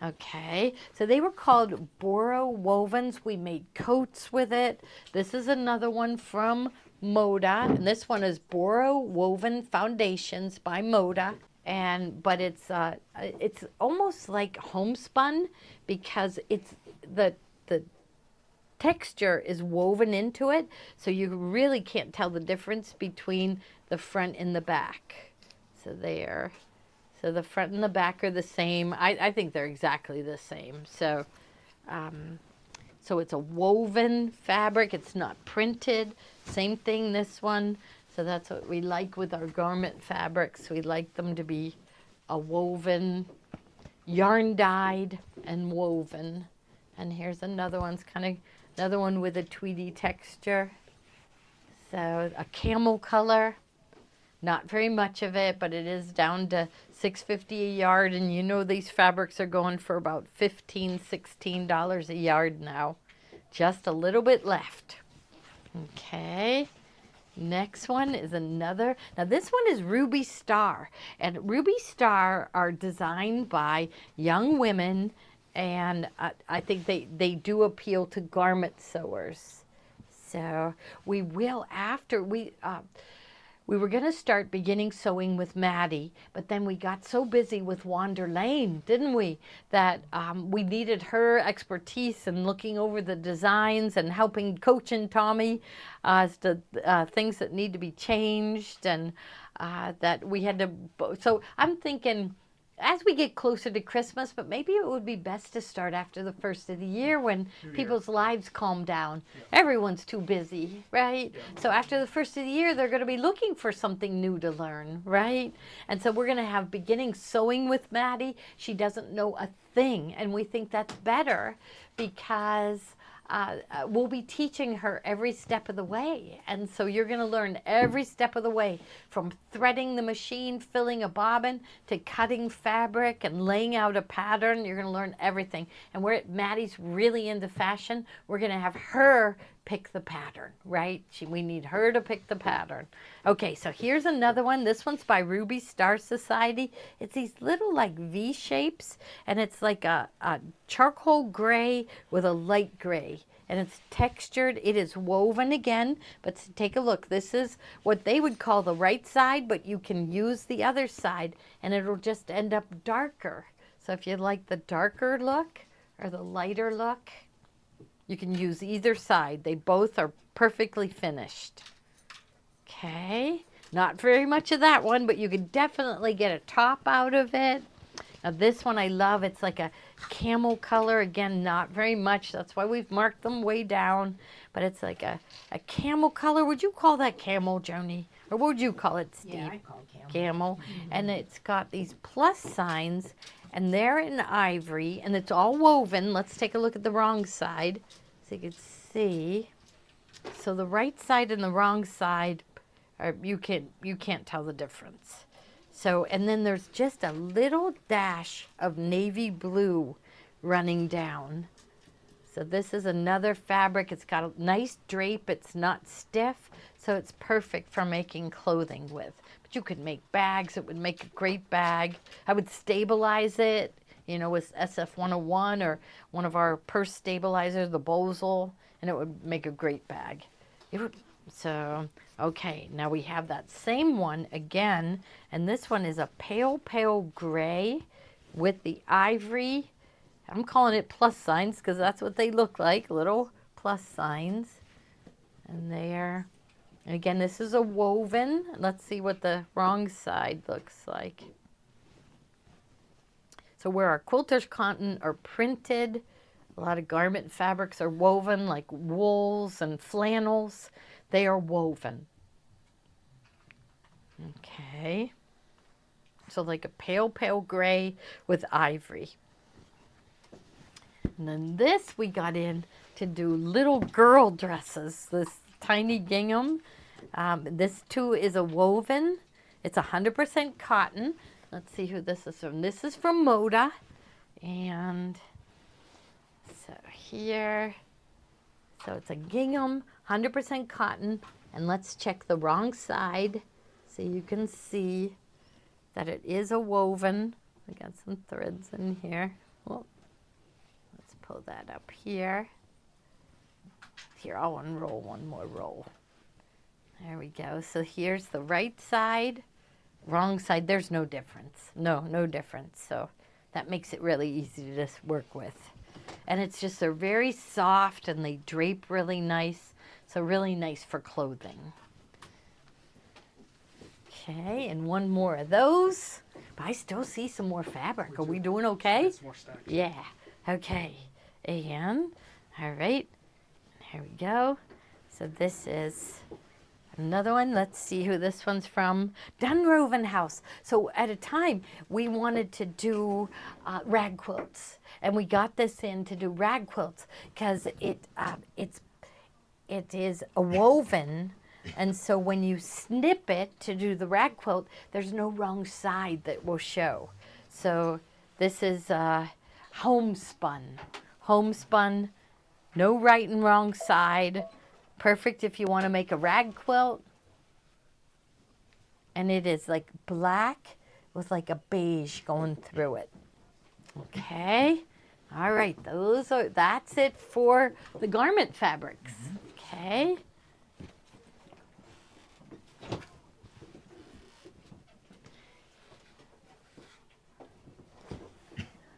Okay, so they were called Boro Wovens. We made coats with it. This is another one from Moda, and this one is Boro Woven Foundations by Moda. But it's almost like homespun because it's the texture is woven into it, so you really can't tell the difference between the front and the back. So there. So the front and the back are the same. I think they're exactly the same. So, so it's a woven fabric. It's not printed. Same thing, this one. So that's what we like with our garment fabrics. We like them to be a woven, yarn dyed and woven. And here's another one's another one with a tweedy texture. So a camel color. Not very much of it, but it is down to $6.50 a yard, and you know these fabrics are going for about $15, $16 a yard now. Just a little bit left. Okay, next one is another. Now this one is Ruby Star, and Ruby Star are designed by young women, and I think they do appeal to garment sewers. So we will, after we were going to start beginning sewing with Maddie, but then we got so busy with Wander Lane, didn't we, that we needed her expertise in looking over the designs and helping coaching Tommy as to things that need to be changed, and that we had to. So I'm thinking, as we get closer to Christmas, but maybe it would be best to start after the first of the year when people's lives calm down. Yeah. Everyone's too busy, right? Yeah. So after the first of the year, they're going to be looking for something new to learn, right? And so we're going to have beginning sewing with Maddie. She doesn't know a thing, and we think that's better because we'll be teaching her every step of the way. And so you're going to learn every step of the way, from threading the machine, filling a bobbin, to cutting fabric and laying out a pattern. You're going to learn everything. And Maddie's really into fashion, we're going to have her pick the pattern, right? We need her to pick the pattern. Okay, so here's another one. This one's by Ruby Star Society. It's these little like V shapes, and it's like a charcoal gray with a light gray, and it's textured. It is woven again, but take a look. This is what they would call the right side, but you can use the other side, and it'll just end up darker. So if you like the darker look or the lighter look, you can use either side. They both are perfectly finished. Okay, not very much of that one, but you could definitely get a top out of it. Now this one I love. It's like a camel color. Again, not very much. That's why we've marked them way down. But it's like a camel color. Would you call that camel, Joni? Or what would you call it, Steve? Yeah, I call it camel. Camel. Mm-hmm. And it's got these plus signs, and they're in ivory, and it's all woven. Let's take a look at the wrong side so you can see. So the right side and the wrong side, you can't tell the difference. So, and then there's just a little dash of navy blue running down. So this is another fabric. It's got a nice drape. It's not stiff, so it's perfect for making clothing with. But you could make bags. It would make a great bag. I would stabilize it, you know, with SF101 or one of our purse stabilizers, the Bosel, and it would make a great bag. So, okay, now we have that same one again, and this one is a pale, pale gray with the ivory. I'm calling it plus signs because that's what they look like, little plus signs. And there, And again, this is a woven. Let's see what the wrong side looks like. So where our quilters cotton are printed, a lot of garment fabrics are woven, like wools and flannels. They are woven. Okay. So like a pale, pale gray with ivory. And then this we got in to do little girl dresses, this tiny gingham. This too is a woven. It's 100% cotton. Let's see who this is from. This is from Moda. And so here, so it's a gingham, 100% cotton. And let's check the wrong side so you can see that it is a woven. I got some threads in here. Well, let's pull that up here. Here, I'll unroll one more roll. There we go. So here's the right side, wrong side. There's no difference. No difference. So that makes it really easy to just work with. And it's just, they're very soft and they drape really nice. So really nice for clothing. Okay, and one more of those. But I still see some more fabric. Are we doing okay? It's more stacked. Yeah. Okay. And, all right. There we go. So this is another one. Let's see who this one's from. Dunroven House. So at a time, we wanted to do rag quilts. And we got this in to do rag quilts because it is a woven. And so when you snip it to do the rag quilt, there's no wrong side that will show. So this is homespun. Homespun, no right and wrong side. Perfect if you want to make a rag quilt. And it is like black with like a beige going through it. Okay. All right. That's it for the garment fabrics. Okay.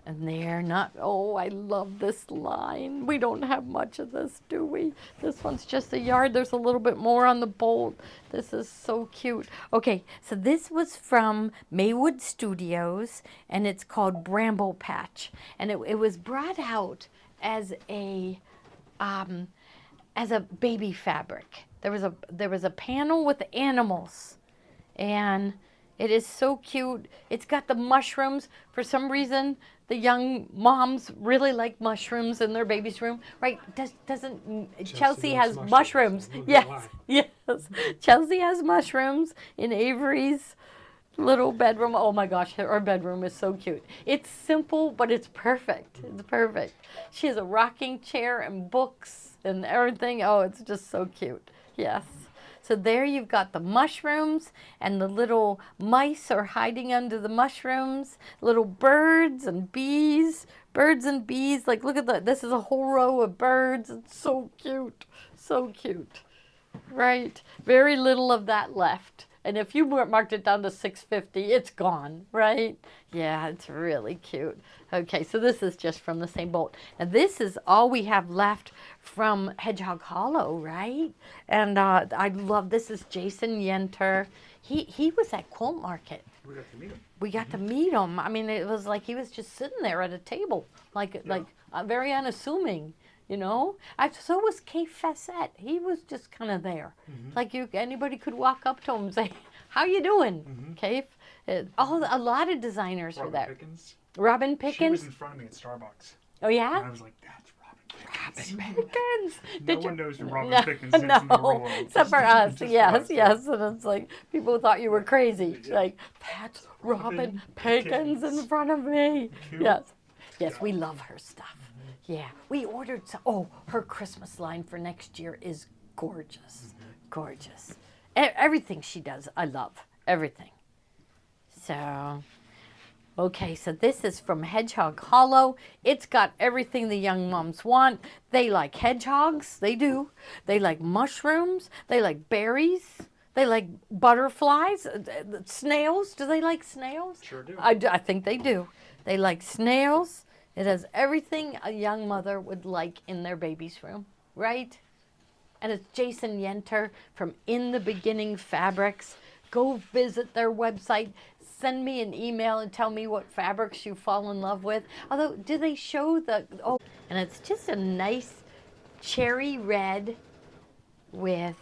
And they're not, oh, I love this line. We don't have much of this, do we? This one's just a yard. There's a little bit more on the bolt. This is so cute. Okay, so this was from Maywood Studios, and it's called Bramble Patch. And it was brought out as a baby fabric. There was a panel with animals, and it is so cute. It's got the mushrooms. For some reason, the young moms really like mushrooms in their baby's room, right? Doesn't Chelsea has likes mushrooms? mushrooms. I wonder Yes, why. yes. Chelsea has mushrooms in Avery's little bedroom. Oh my gosh, her bedroom is so cute. It's simple, but it's perfect. It's perfect. She has a rocking chair and books and everything. Oh, it's just so cute. Yes. So there you've got the mushrooms, and the little mice are hiding under the mushrooms, little birds and bees. Like, look at that. This is a whole row of birds. It's so cute. So cute. Right? Very little of that left. And if you marked it down to $6.50, it's gone, right? Yeah, it's really cute. Okay, so this is just from the same bolt. And this is all we have left from Hedgehog Hollow, right? And I love, this is Jason Yenter. He was at Quilt Market. We got to meet him. We got to meet him. I mean, it was like he was just sitting there at a table, like very unassuming. You know, so was Kay Fassett. He was just kind of there, like anybody could walk up to him and say, "How you doing, Kay?" A lot of designers were there. Pickens. Robin She Pickens. was in front of me at Starbucks. Oh And yeah, I was like, that's Robin Pickens. Pickens. No Did one you- knows who Robin No, Pickens is in the real world. except for Just- us. just for Yes, us. yes. And it's like people thought you were crazy. Yeah. Like that's Robin Robin Pickens in Pickens. front of me. Cute. Yes, we love her stuff. Yeah, we ordered some. Oh, her Christmas line for next year is gorgeous, gorgeous. Everything she does, I love everything. So, okay, so this is from Hedgehog Hollow. It's got everything the young moms want. They like hedgehogs, they do. They like mushrooms. They like berries. They like butterflies, snails. Do they like snails? Sure do. I think they do. They like snails. It has everything a young mother would like in their baby's room, right? and it's Jason Yenter from In the Beginning Fabrics. Go visit their website. Send me an email and tell me what fabrics you fall in love with. Although, do they show the, oh, and it's just a nice cherry red with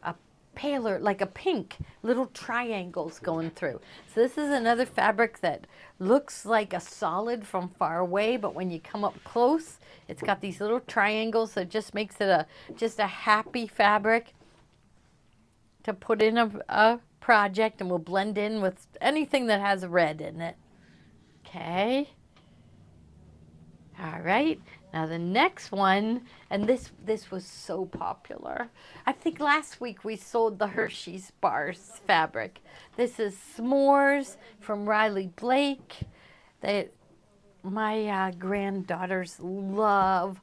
a paler, like a pink, little triangles going through. So this is another fabric that looks like a solid from far away, but when you come up close, it's got these little triangles, so it just makes it just a happy fabric to put in a project, and will blend in with anything that has red in it. Okay. All right. Now the next one, and this was so popular. I think last week we sold the Hershey's bars fabric. This is S'mores from Riley Blake. My granddaughters love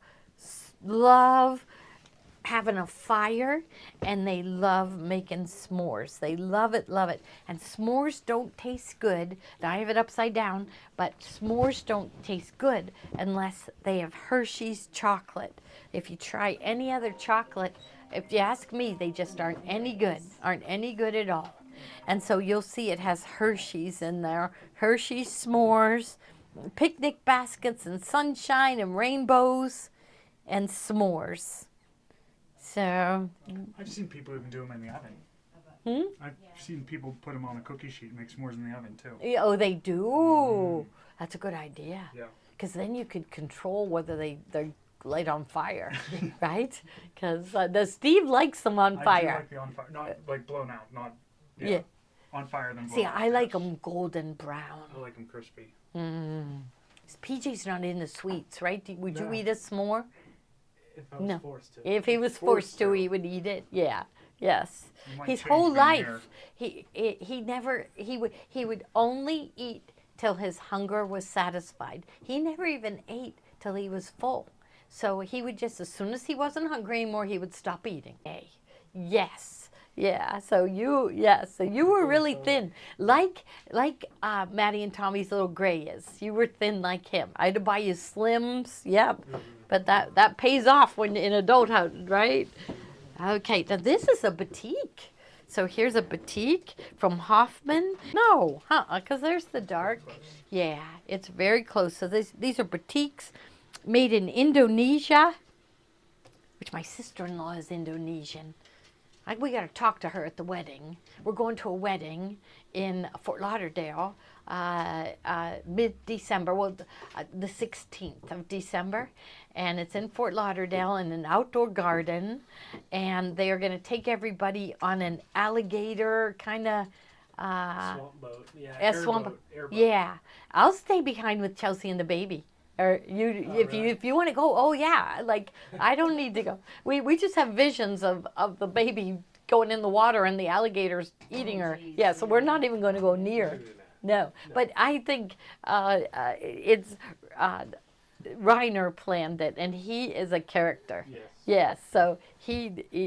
having a fire, and they love making s'mores. They love it, love it. And s'mores don't taste good. Now I have it upside down, but s'mores don't taste good unless they have Hershey's chocolate. If you try any other chocolate, if you ask me, they just aren't any good at all. And so you'll see it has Hershey's in there. Hershey's s'mores, picnic baskets and sunshine and rainbows and s'mores. So, I've seen people even do them in the oven. I've seen people put them on a cookie sheet and make s'mores in the oven too. oh, they do. That's a good idea. Yeah. Because then you could control whether they're light on fire, right? Because Steve likes them on I do fire. like the on fire, not like blown out, not Yeah. on fire then blown See, out. I like them golden brown. I like them crispy. PJ's not into sweets, right? Would you No. eat a s'more? If I was No. forced to. If he was forced to, he would eat it. Yeah. Yes. You might His change whole from life, there. he would only eat till his hunger was satisfied. He never even ate till he was full. So he would just, as soon as he wasn't hungry anymore, he would stop eating. Hey, yes. Yeah, so you were really thin, like Maddie and Tommy's little Gray is. You were thin like him. I had to buy you Slims, yep, but that pays off when in adulthood, right? Okay, now this is a batik. So here's a batik from Hoffman. No, because there's the dark. Yeah, it's very close. So these are batiks made in Indonesia, which my sister-in-law is Indonesian. We got to talk to her at the wedding. We're going to a wedding in Fort Lauderdale, mid-December, the 16th of December. And it's in Fort Lauderdale in an outdoor garden. And they are going to take everybody on an alligator kind of... swamp boat. Yeah. swamp. Airboat. Yeah. I'll stay behind with Chelsea and the baby. Or if you want to go, oh yeah, like I don't need to go. We just have visions of the baby going in the water and the alligators eating her. Yeah, so we're not even going to go near. No, but I think it's Reiner planned it, and he is a character. Yes. Yes, so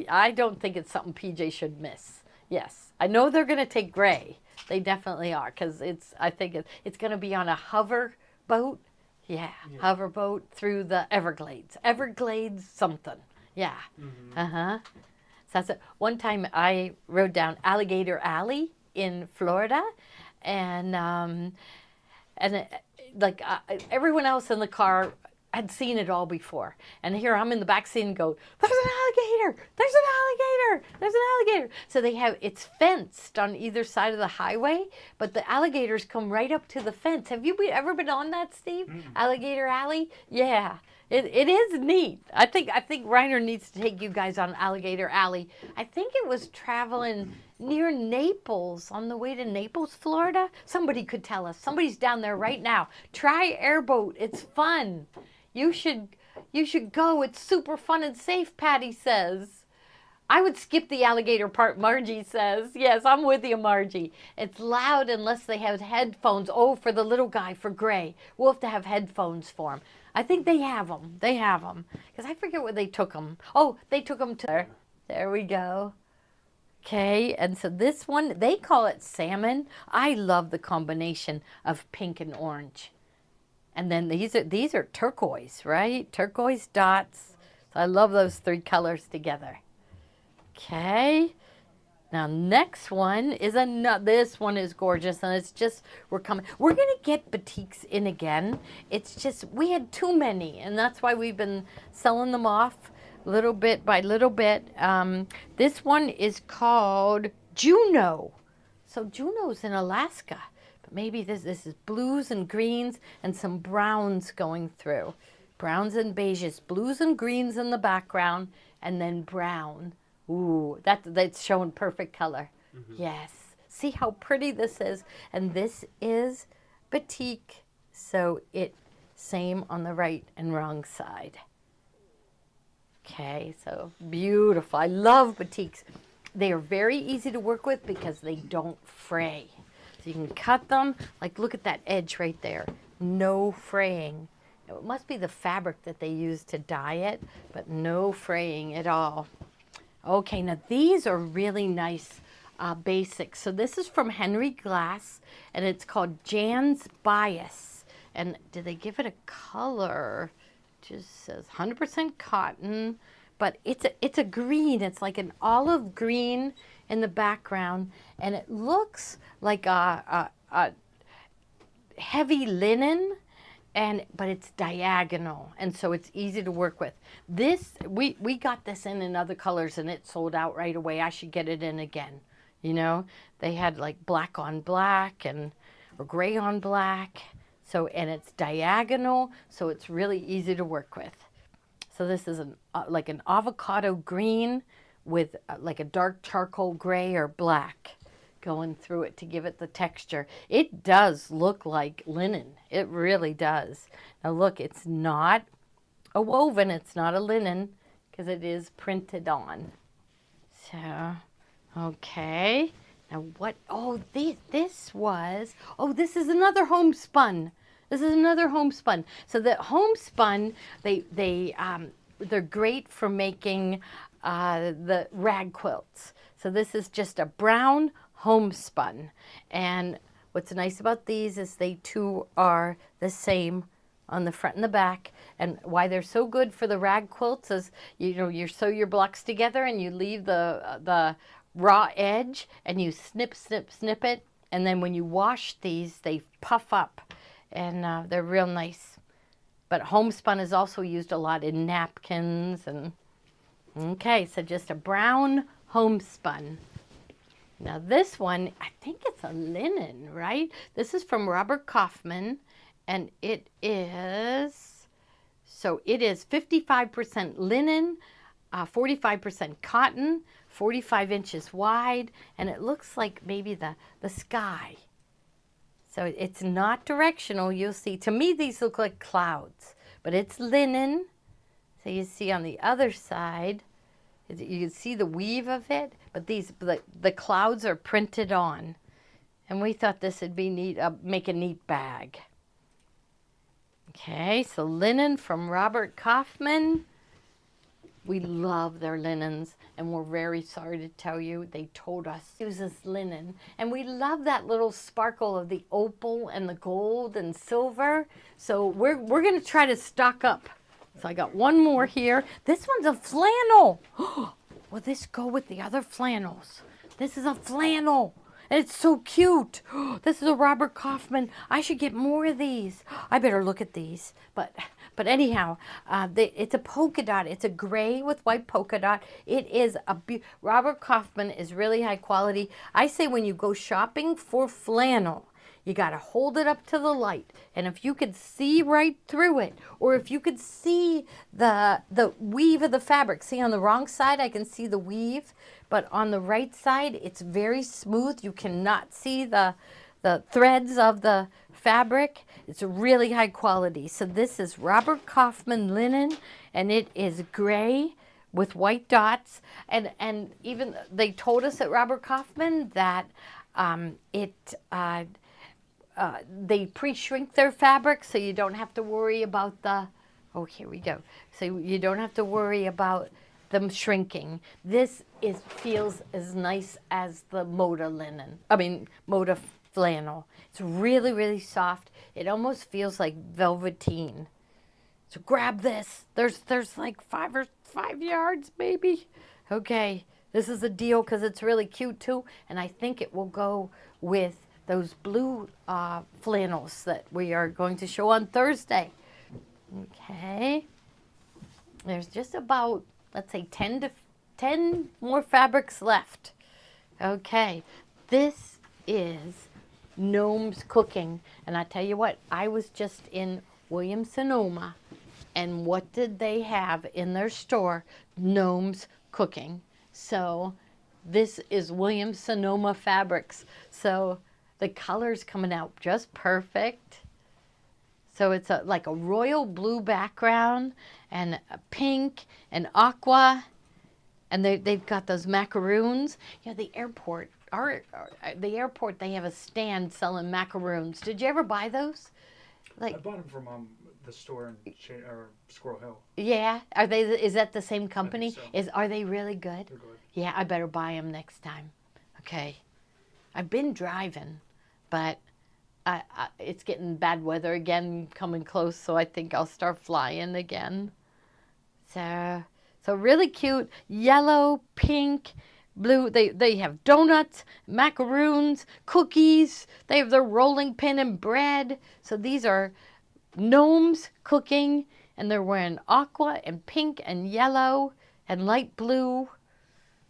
I don't think it's something PJ should miss. Yes, I know they're going to take Gray. They definitely are, because I think it's going to be on a hover boat. Yeah, hoverboat through the Everglades. Everglades something. Yeah. So that's it. One time I rode down Alligator Alley in Florida, and everyone else in the car had seen it all before. And here I'm in the back seat and go, there's an alligator! There's an alligator! There's an alligator! So it's fenced on either side of the highway, but the alligators come right up to the fence. Have you ever been on that, Steve? Alligator Alley? Yeah. It is neat. I think Reiner needs to take you guys on Alligator Alley. I think it was traveling near Naples, on the way to Naples, Florida. Somebody could tell us. Somebody's down there right now. Try airboat. It's fun. You should go. It's super fun and safe, Patty says. I would skip the alligator part, Margie says. Yes, I'm with you, Margie. It's loud unless they have headphones. Oh, for the little guy, for Gray. We'll have to have headphones for him. I think they have them. They have them. Because I forget where they took them. Oh, they took them to... There we go. Okay, and so this one, they call it salmon. I love the combination of pink and orange. And then these are turquoise, right? Turquoise dots. So I love those 3 colors together. Okay. Now next one is another. This one is gorgeous, and it's just we're gonna get batiks in again. It's just we had too many, and that's why we've been selling them off little bit by little bit. This one is called Juno. So Juno's in Alaska, but maybe this is blues and greens and some browns going through, browns and beiges, blues and greens in the background, and then brown. Ooh, that's showing perfect color. Yes. See how pretty this is? And this is batik. So it same on the right and wrong side. Okay, so beautiful. I love batiks. They are very easy to work with because they don't fray. So you can cut them, like look at that edge right there. No fraying. It must be the fabric that they use to dye it, but no fraying at all. Okay, now these are really nice basics. So this is from Henry Glass, and it's called Jan's Bias. And did they give it a color? Just says 100% cotton, but it's a green. It's like an olive green in the background, and it looks like a heavy linen. But it's diagonal, and so it's easy to work with. This, we got this in other colors, and it sold out right away. I should get it in again. You know, they had like black on black or gray on black. So, and it's diagonal, so it's really easy to work with. So this is like an avocado green with like a dark charcoal gray or black going through it to give it the texture. It does look like linen. It really does. Now look, it's not a woven, it's not a linen, because it is printed on. So, okay. Now what, this is another homespun. This is another homespun. So the homespun, they're great for making the rag quilts. So this is just a brown homespun, and what's nice about these is they too are the same on the front and the back. And why they're so good for the rag quilts is, you know, you sew your blocks together and you leave the raw edge and you snip it, and then when you wash these they puff up, and they're real nice. But homespun is also used a lot in napkins. And okay, so just a brown homespun. Now this one, I think it's a linen, right? This is from Robert Kaufman, and it is 55% linen, 45% cotton, 45 inches wide, and it looks like maybe the sky. So it's not directional, you'll see. To me, these look like clouds, but it's linen. So you see on the other side, you can see the weave of it, but the clouds are printed on. And we thought this would be neat, make a neat bag. Okay, so linen from Robert Kaufman. We love their linens, and we're very sorry to tell you they told us it uses linen. And we love that little sparkle of the opal and the gold and silver. So we're going to try to stock up. So I got one more here. This one's a flannel. Will this go with the other flannels? This is a flannel. And it's so cute. This is a Robert Kaufman. I should get more of these. I better look at these. But anyhow, it's a polka dot. It's a gray with white polka dot. It is Robert Kaufman is really high quality. I say when you go shopping for flannel, you got to hold it up to the light. And if you could see right through it, or if you could see the weave of the fabric. See, on the wrong side, I can see the weave. But on the right side, it's very smooth. You cannot see the threads of the fabric. It's really high quality. So this is Robert Kaufman linen, and it is gray with white dots. And even they told us at Robert Kaufman that they pre-shrink their fabric, so you don't have to worry about here we go. So you don't have to worry about them shrinking. This feels as nice as the Moda linen. Moda flannel. It's really, really soft. It almost feels like velveteen. So grab this. There's like 5 yards maybe. Okay, this is a deal because it's really cute too, and I think it will go with those blue flannels that we are going to show on Thursday. Okay, there's just about, let's say, 10 more fabrics left. Okay, this is Gnomes Cooking, and I tell you what, I was just in Williams-Sonoma, and what did they have in their store? Gnomes Cooking. So this is Williams-Sonoma Fabrics. So the color's coming out just perfect. So it's like a royal blue background and a pink and aqua, and they've got those macaroons. Yeah, the airport, the airport, they have a stand selling macaroons. Did you ever buy those? I bought them from the store in Squirrel Hill. Yeah, are they? Is that the same company? so. Are they really good? They're good. Yeah, I better buy them next time. Okay, I've been driving, but it's getting bad weather again, coming close. So I think I'll start flying again. So really cute, yellow, pink, blue. They have donuts, macaroons, cookies. They have their rolling pin and bread. So these are Gnomes Cooking, and they're wearing aqua and pink and yellow and light blue,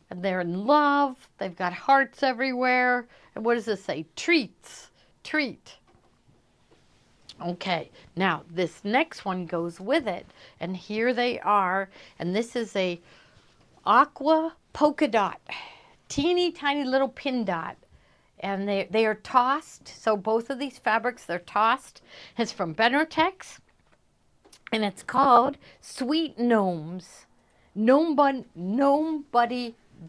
and they're in love. They've got hearts everywhere. And what does this say? Treats. Treat. Okay, now this next one goes with it, and here they are, and this is a aqua polka dot, teeny tiny little pin dot, and they are tossed. So both of these fabrics, they're tossed. It's from Benartex, and it's called Sweet Gnomes. Nobody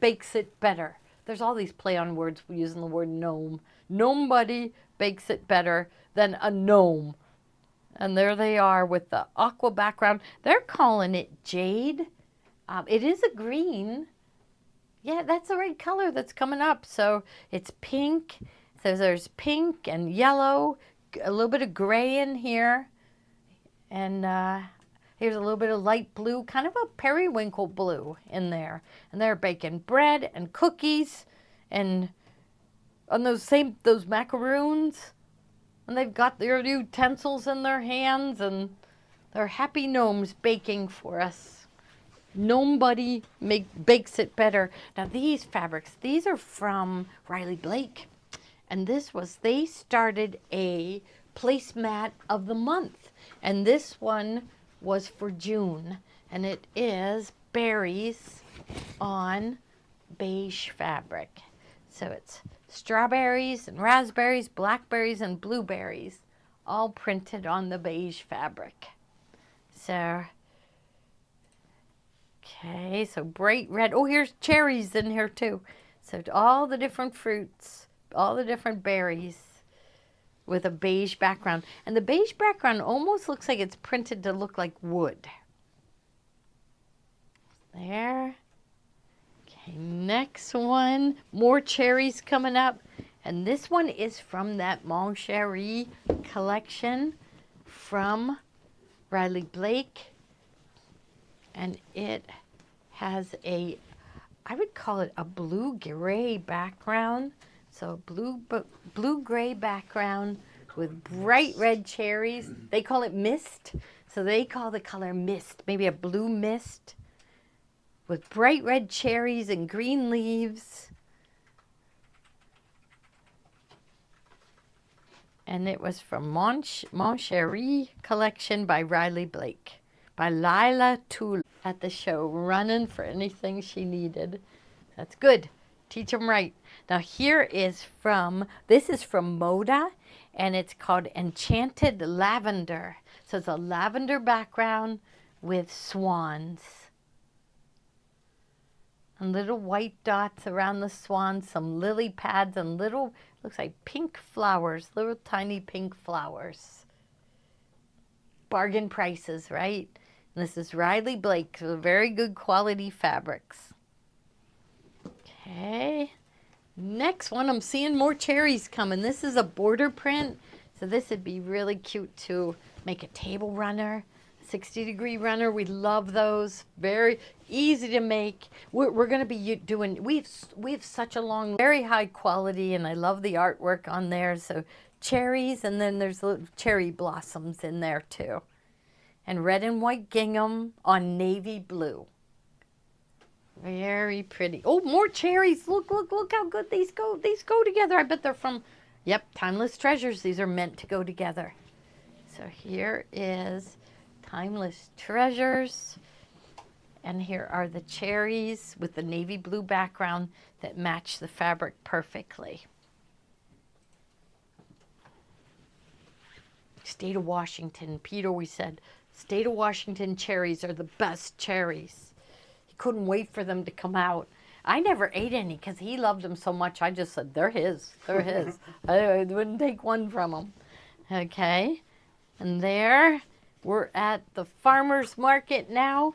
bakes it better. There's all these play on words using the word gnome. Nobody bakes it better than a gnome. And there they are with the aqua background. They're calling it jade. It is a green. Yeah, that's the right color that's coming up. So it's pink. So there's pink and yellow, a little bit of gray in here. And here's a little bit of light blue, kind of a periwinkle blue in there. And they're baking bread and cookies and on those macaroons. And they've got their utensils in their hands, and they're happy gnomes baking for us. Nobody bakes it better. Now these fabrics, these are from Riley Blake. And they started a placemat of the month. And this one was for June. And it is berries on beige fabric. So it's strawberries and raspberries, blackberries and blueberries, all printed on the beige fabric. So, okay, so bright red. Oh, here's cherries in here too. So all the different fruits, all the different berries with a beige background. And the beige background almost looks like it's printed to look like wood. There. Okay, next one, more cherries coming up. And this one is from that Mon Cherie collection from Riley Blake. And it has I would call it a blue-gray background. So blue-gray background with bright red cherries. They call it mist. So they call the color mist, maybe a blue mist, with bright red cherries and green leaves. And it was from Mon Cherie collection by Riley Blake, by Lila Toole at the show, running for anything she needed. That's good. Teach them right. Now this is from Moda, and it's called Enchanted Lavender. So it's a lavender background with swans. And little white dots around the swans, some lily pads, and looks like pink flowers, little tiny pink flowers. Bargain prices, right? And this is Riley Blake, so very good quality fabrics. Okay. Next one, I'm seeing more cherries coming. This is a border print, so this would be really cute to make a table runner. 60-degree runner. We love those. Very easy to make. We're going to be doing, we have such a long, very high quality, and I love the artwork on there. So cherries, and then there's little cherry blossoms in there too. And red and white gingham on navy blue. Very pretty. Oh, more cherries. Look, look, look how good these go. These go together. I bet they're from, yep, Timeless Treasures. These are meant to go together. So here is Timeless Treasures. And here are the cherries with the navy blue background that match the fabric perfectly. State of Washington. Peter, we said, State of Washington cherries are the best cherries. Couldn't wait for them to come out. I never ate any because he loved them so much. I just said, they're his. They're his. I wouldn't take one from him. Okay. And there, we're at the farmer's market now.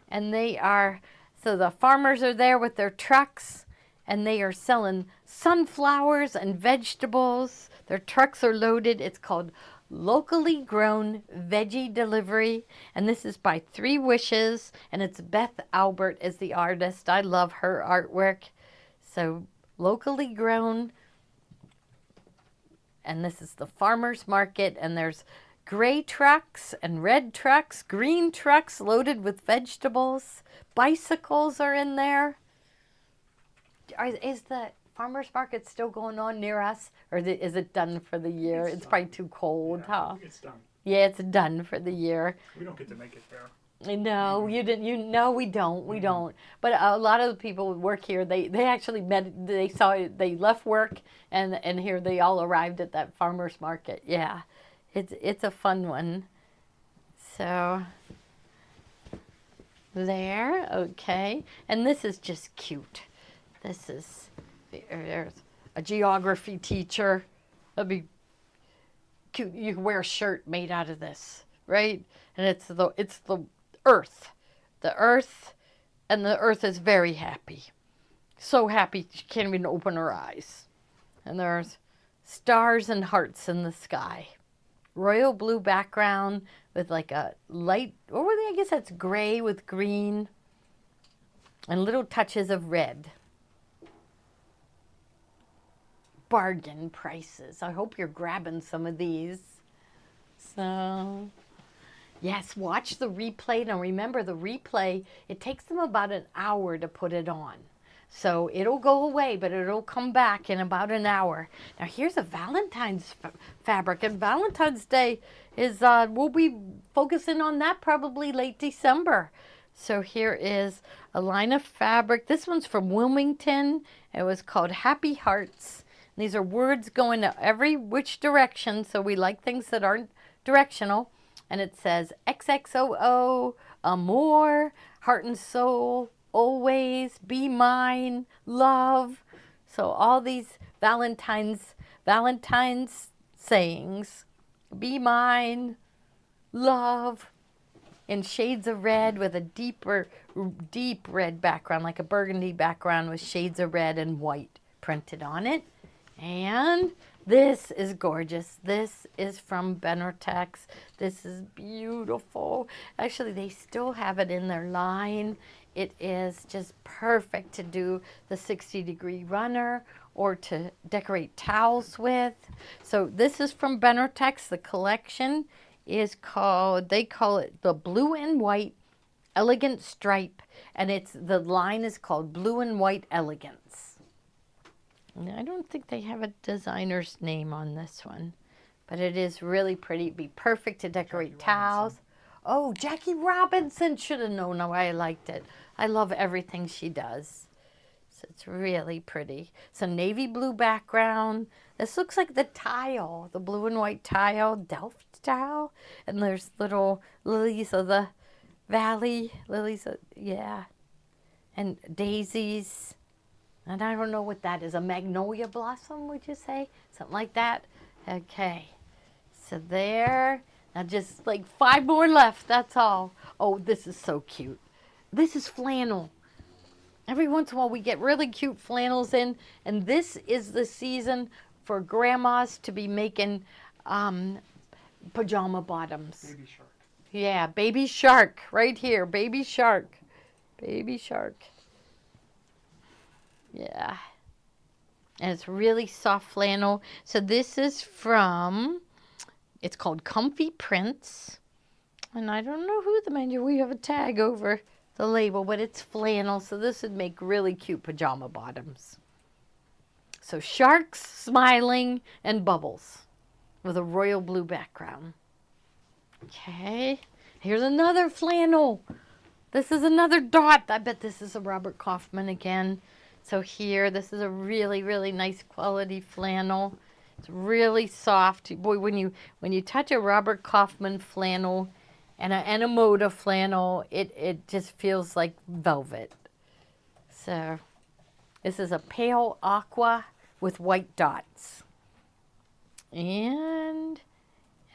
And they are, so the farmers are there with their trucks. And they are selling sunflowers and vegetables. Their trucks are loaded. It's called Locally Grown Veggie Delivery, and this is by Three Wishes, and it's Beth Albert is the artist. I love her artwork. So locally grown, and this is the farmer's market, and there's gray trucks and red trucks, green trucks loaded with vegetables. Bicycles are in there. Is the farmer's market still going on near us, or is it done for the year? It's probably too cold, huh? It's done. Yeah, it's done for the year. We don't get to make it there. No, you didn't. No, we don't. We don't. But a lot of the people who work here, they actually met. They saw it. They left work, and here they all arrived at that farmer's market. Yeah, it's a fun one. So there, okay, and this is just cute. This is. There's a geography teacher. That'd be cute. You can wear a shirt made out of this, right? And it's the earth. The earth, and the earth is very happy. So happy she can't even open her eyes. And there's stars and hearts in the sky. Royal blue background with like a light, or I guess that's gray with green. And little touches of red. Bargain prices. I hope you're grabbing some of these. So, yes, watch the replay. Now remember, the replay, it takes them about an hour to put it on. So it'll go away, but it'll come back in about an hour. Now here's a Valentine's fabric, and Valentine's Day is, we'll be focusing on that probably late December. So here is a line of fabric. This one's from Wilmington. It was called Happy Hearts. These are words going to every which direction, so we like things that aren't directional. And it says XXOO, Amor, Heart and Soul, Always, Be Mine, Love. So all these Valentine's sayings. Be mine, love, in shades of red with a deep red background, like a burgundy background with shades of red and white printed on it. And this is gorgeous. This is from Benortex. This is beautiful. Actually, they still have it in their line. It is just perfect to do the 60-degree runner or to decorate towels with. So this is from Benortex. The collection is called, they call it the Blue and White Elegant Stripe. And the line is called Blue and White Elegance. I don't think they have a designer's name on this one, but it is really pretty. It'd be perfect to decorate towels. Oh, Jackie Robinson, should have known why I liked it. I love everything she does. So it's really pretty. It's a navy blue background. This looks like the tile, the blue and white tile, Delft tile. And there's little lilies of the valley, yeah, and daisies. And I don't know what that is. A magnolia blossom, would you say? Something like that? Okay. So there. Now just like 5 more left. That's all. Oh, this is so cute. This is flannel. Every once in a while we get really cute flannels in. And this is the season for grandmas to be making pajama bottoms. Baby shark. Yeah, baby shark right here. Baby shark. Baby shark. Yeah. And it's really soft flannel. So this is from, it's called Comfy Prints. And I don't know who the menu, we have a tag over the label, but it's flannel. So this would make really cute pajama bottoms. So sharks smiling and bubbles with a royal blue background. Okay, here's another flannel. This is another dot. I bet this is a Robert Kaufman again. So here, this is a really, really nice quality flannel. It's really soft. Boy, when you touch a Robert Kaufman flannel and a Moda flannel, it just feels like velvet. So this is a pale aqua with white dots. And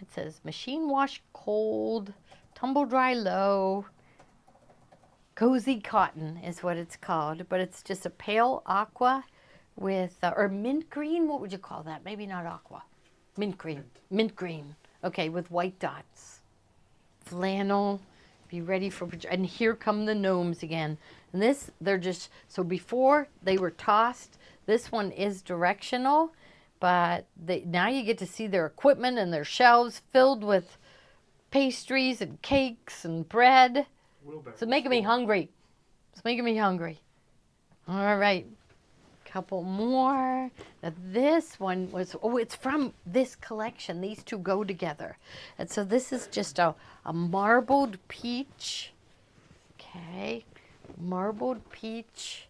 it says machine wash cold, tumble dry low. Cozy cotton is what it's called, but it's just a pale aqua with, or mint green, what would you call that? Maybe not aqua. Mint green. Mint green. Okay, with white dots. Flannel. Be ready for, and here come the gnomes again. And this, they're just, so before they were tossed, this one is directional, but now you get to see their equipment and their shelves filled with pastries and cakes and bread. It's making me hungry. It's making me hungry. All right. Couple more. Now this one was, it's from this collection. These two go together. And so this is just a marbled peach. Okay. Marbled peach.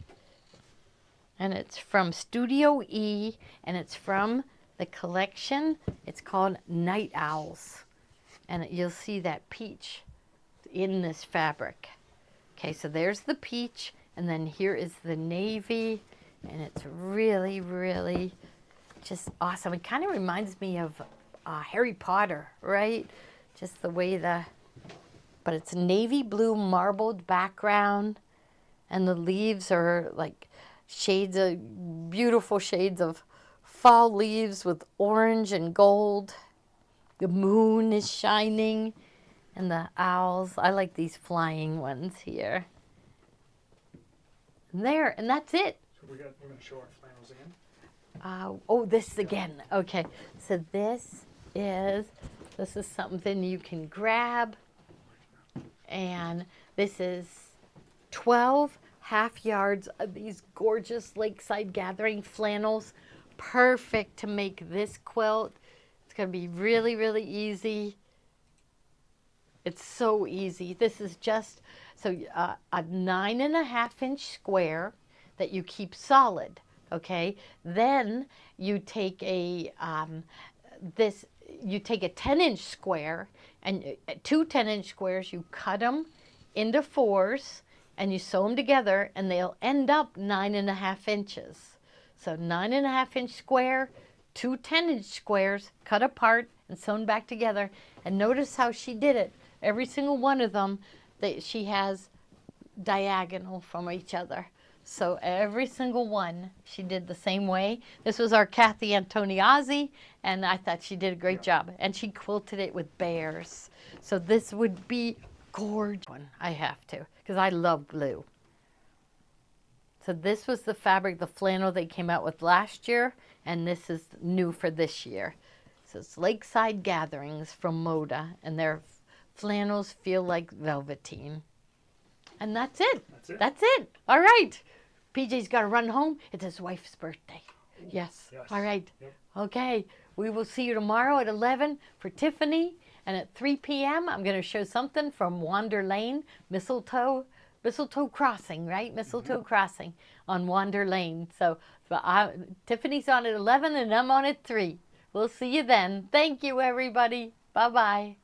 And it's from Studio E. And it's from the collection. It's called Night Owls. And you'll see that peach in this fabric. Okay, so there's the peach, and then here is the navy, and it's really, really just awesome. It kind of reminds me of Harry Potter, right? Just the way but it's navy blue marbled background, and the leaves are like beautiful shades of fall leaves with orange and gold. The moon is shining. And the owls, I like these flying ones here. And there, and that's it. So we're going to show our flannels again. This again. Okay, so this is something you can grab. And this is 12 half yards of these gorgeous Lakeside Gathering flannels. Perfect to make this quilt. It's going to be really, really easy. It's so easy. This is just a 9.5-inch square that you keep solid. Okay. Then you take a 10-inch square and two 10-inch squares. You cut them into 4s and you sew them together, and they'll end up 9.5 inches. So 9.5-inch square, two 10-inch squares cut apart and sewn back together. And notice how she did it. Every single one of them, she has diagonal from each other. So every single one, she did the same way. This was our Kathy Antoniazzi, and I thought she did a great job. And she quilted it with bears. So this would be gorgeous. I have to, because I love blue. So this was the fabric, the flannel they came out with last year, and this is new for this year. So it's Lakeside Gatherings from Moda, and they're flannels feel like velveteen. And that's it. That's it. All right. PJ's got to run home. It's his wife's birthday. Yes. All right. Yep. Okay. We will see you tomorrow at 11 for Tiffany. And at 3 p.m., I'm going to show something from Wander Lane, Mistletoe Crossing, right? Mistletoe Crossing on Wander Lane. So Tiffany's on at 11 and I'm on at 3. We'll see you then. Thank you, everybody. Bye-bye.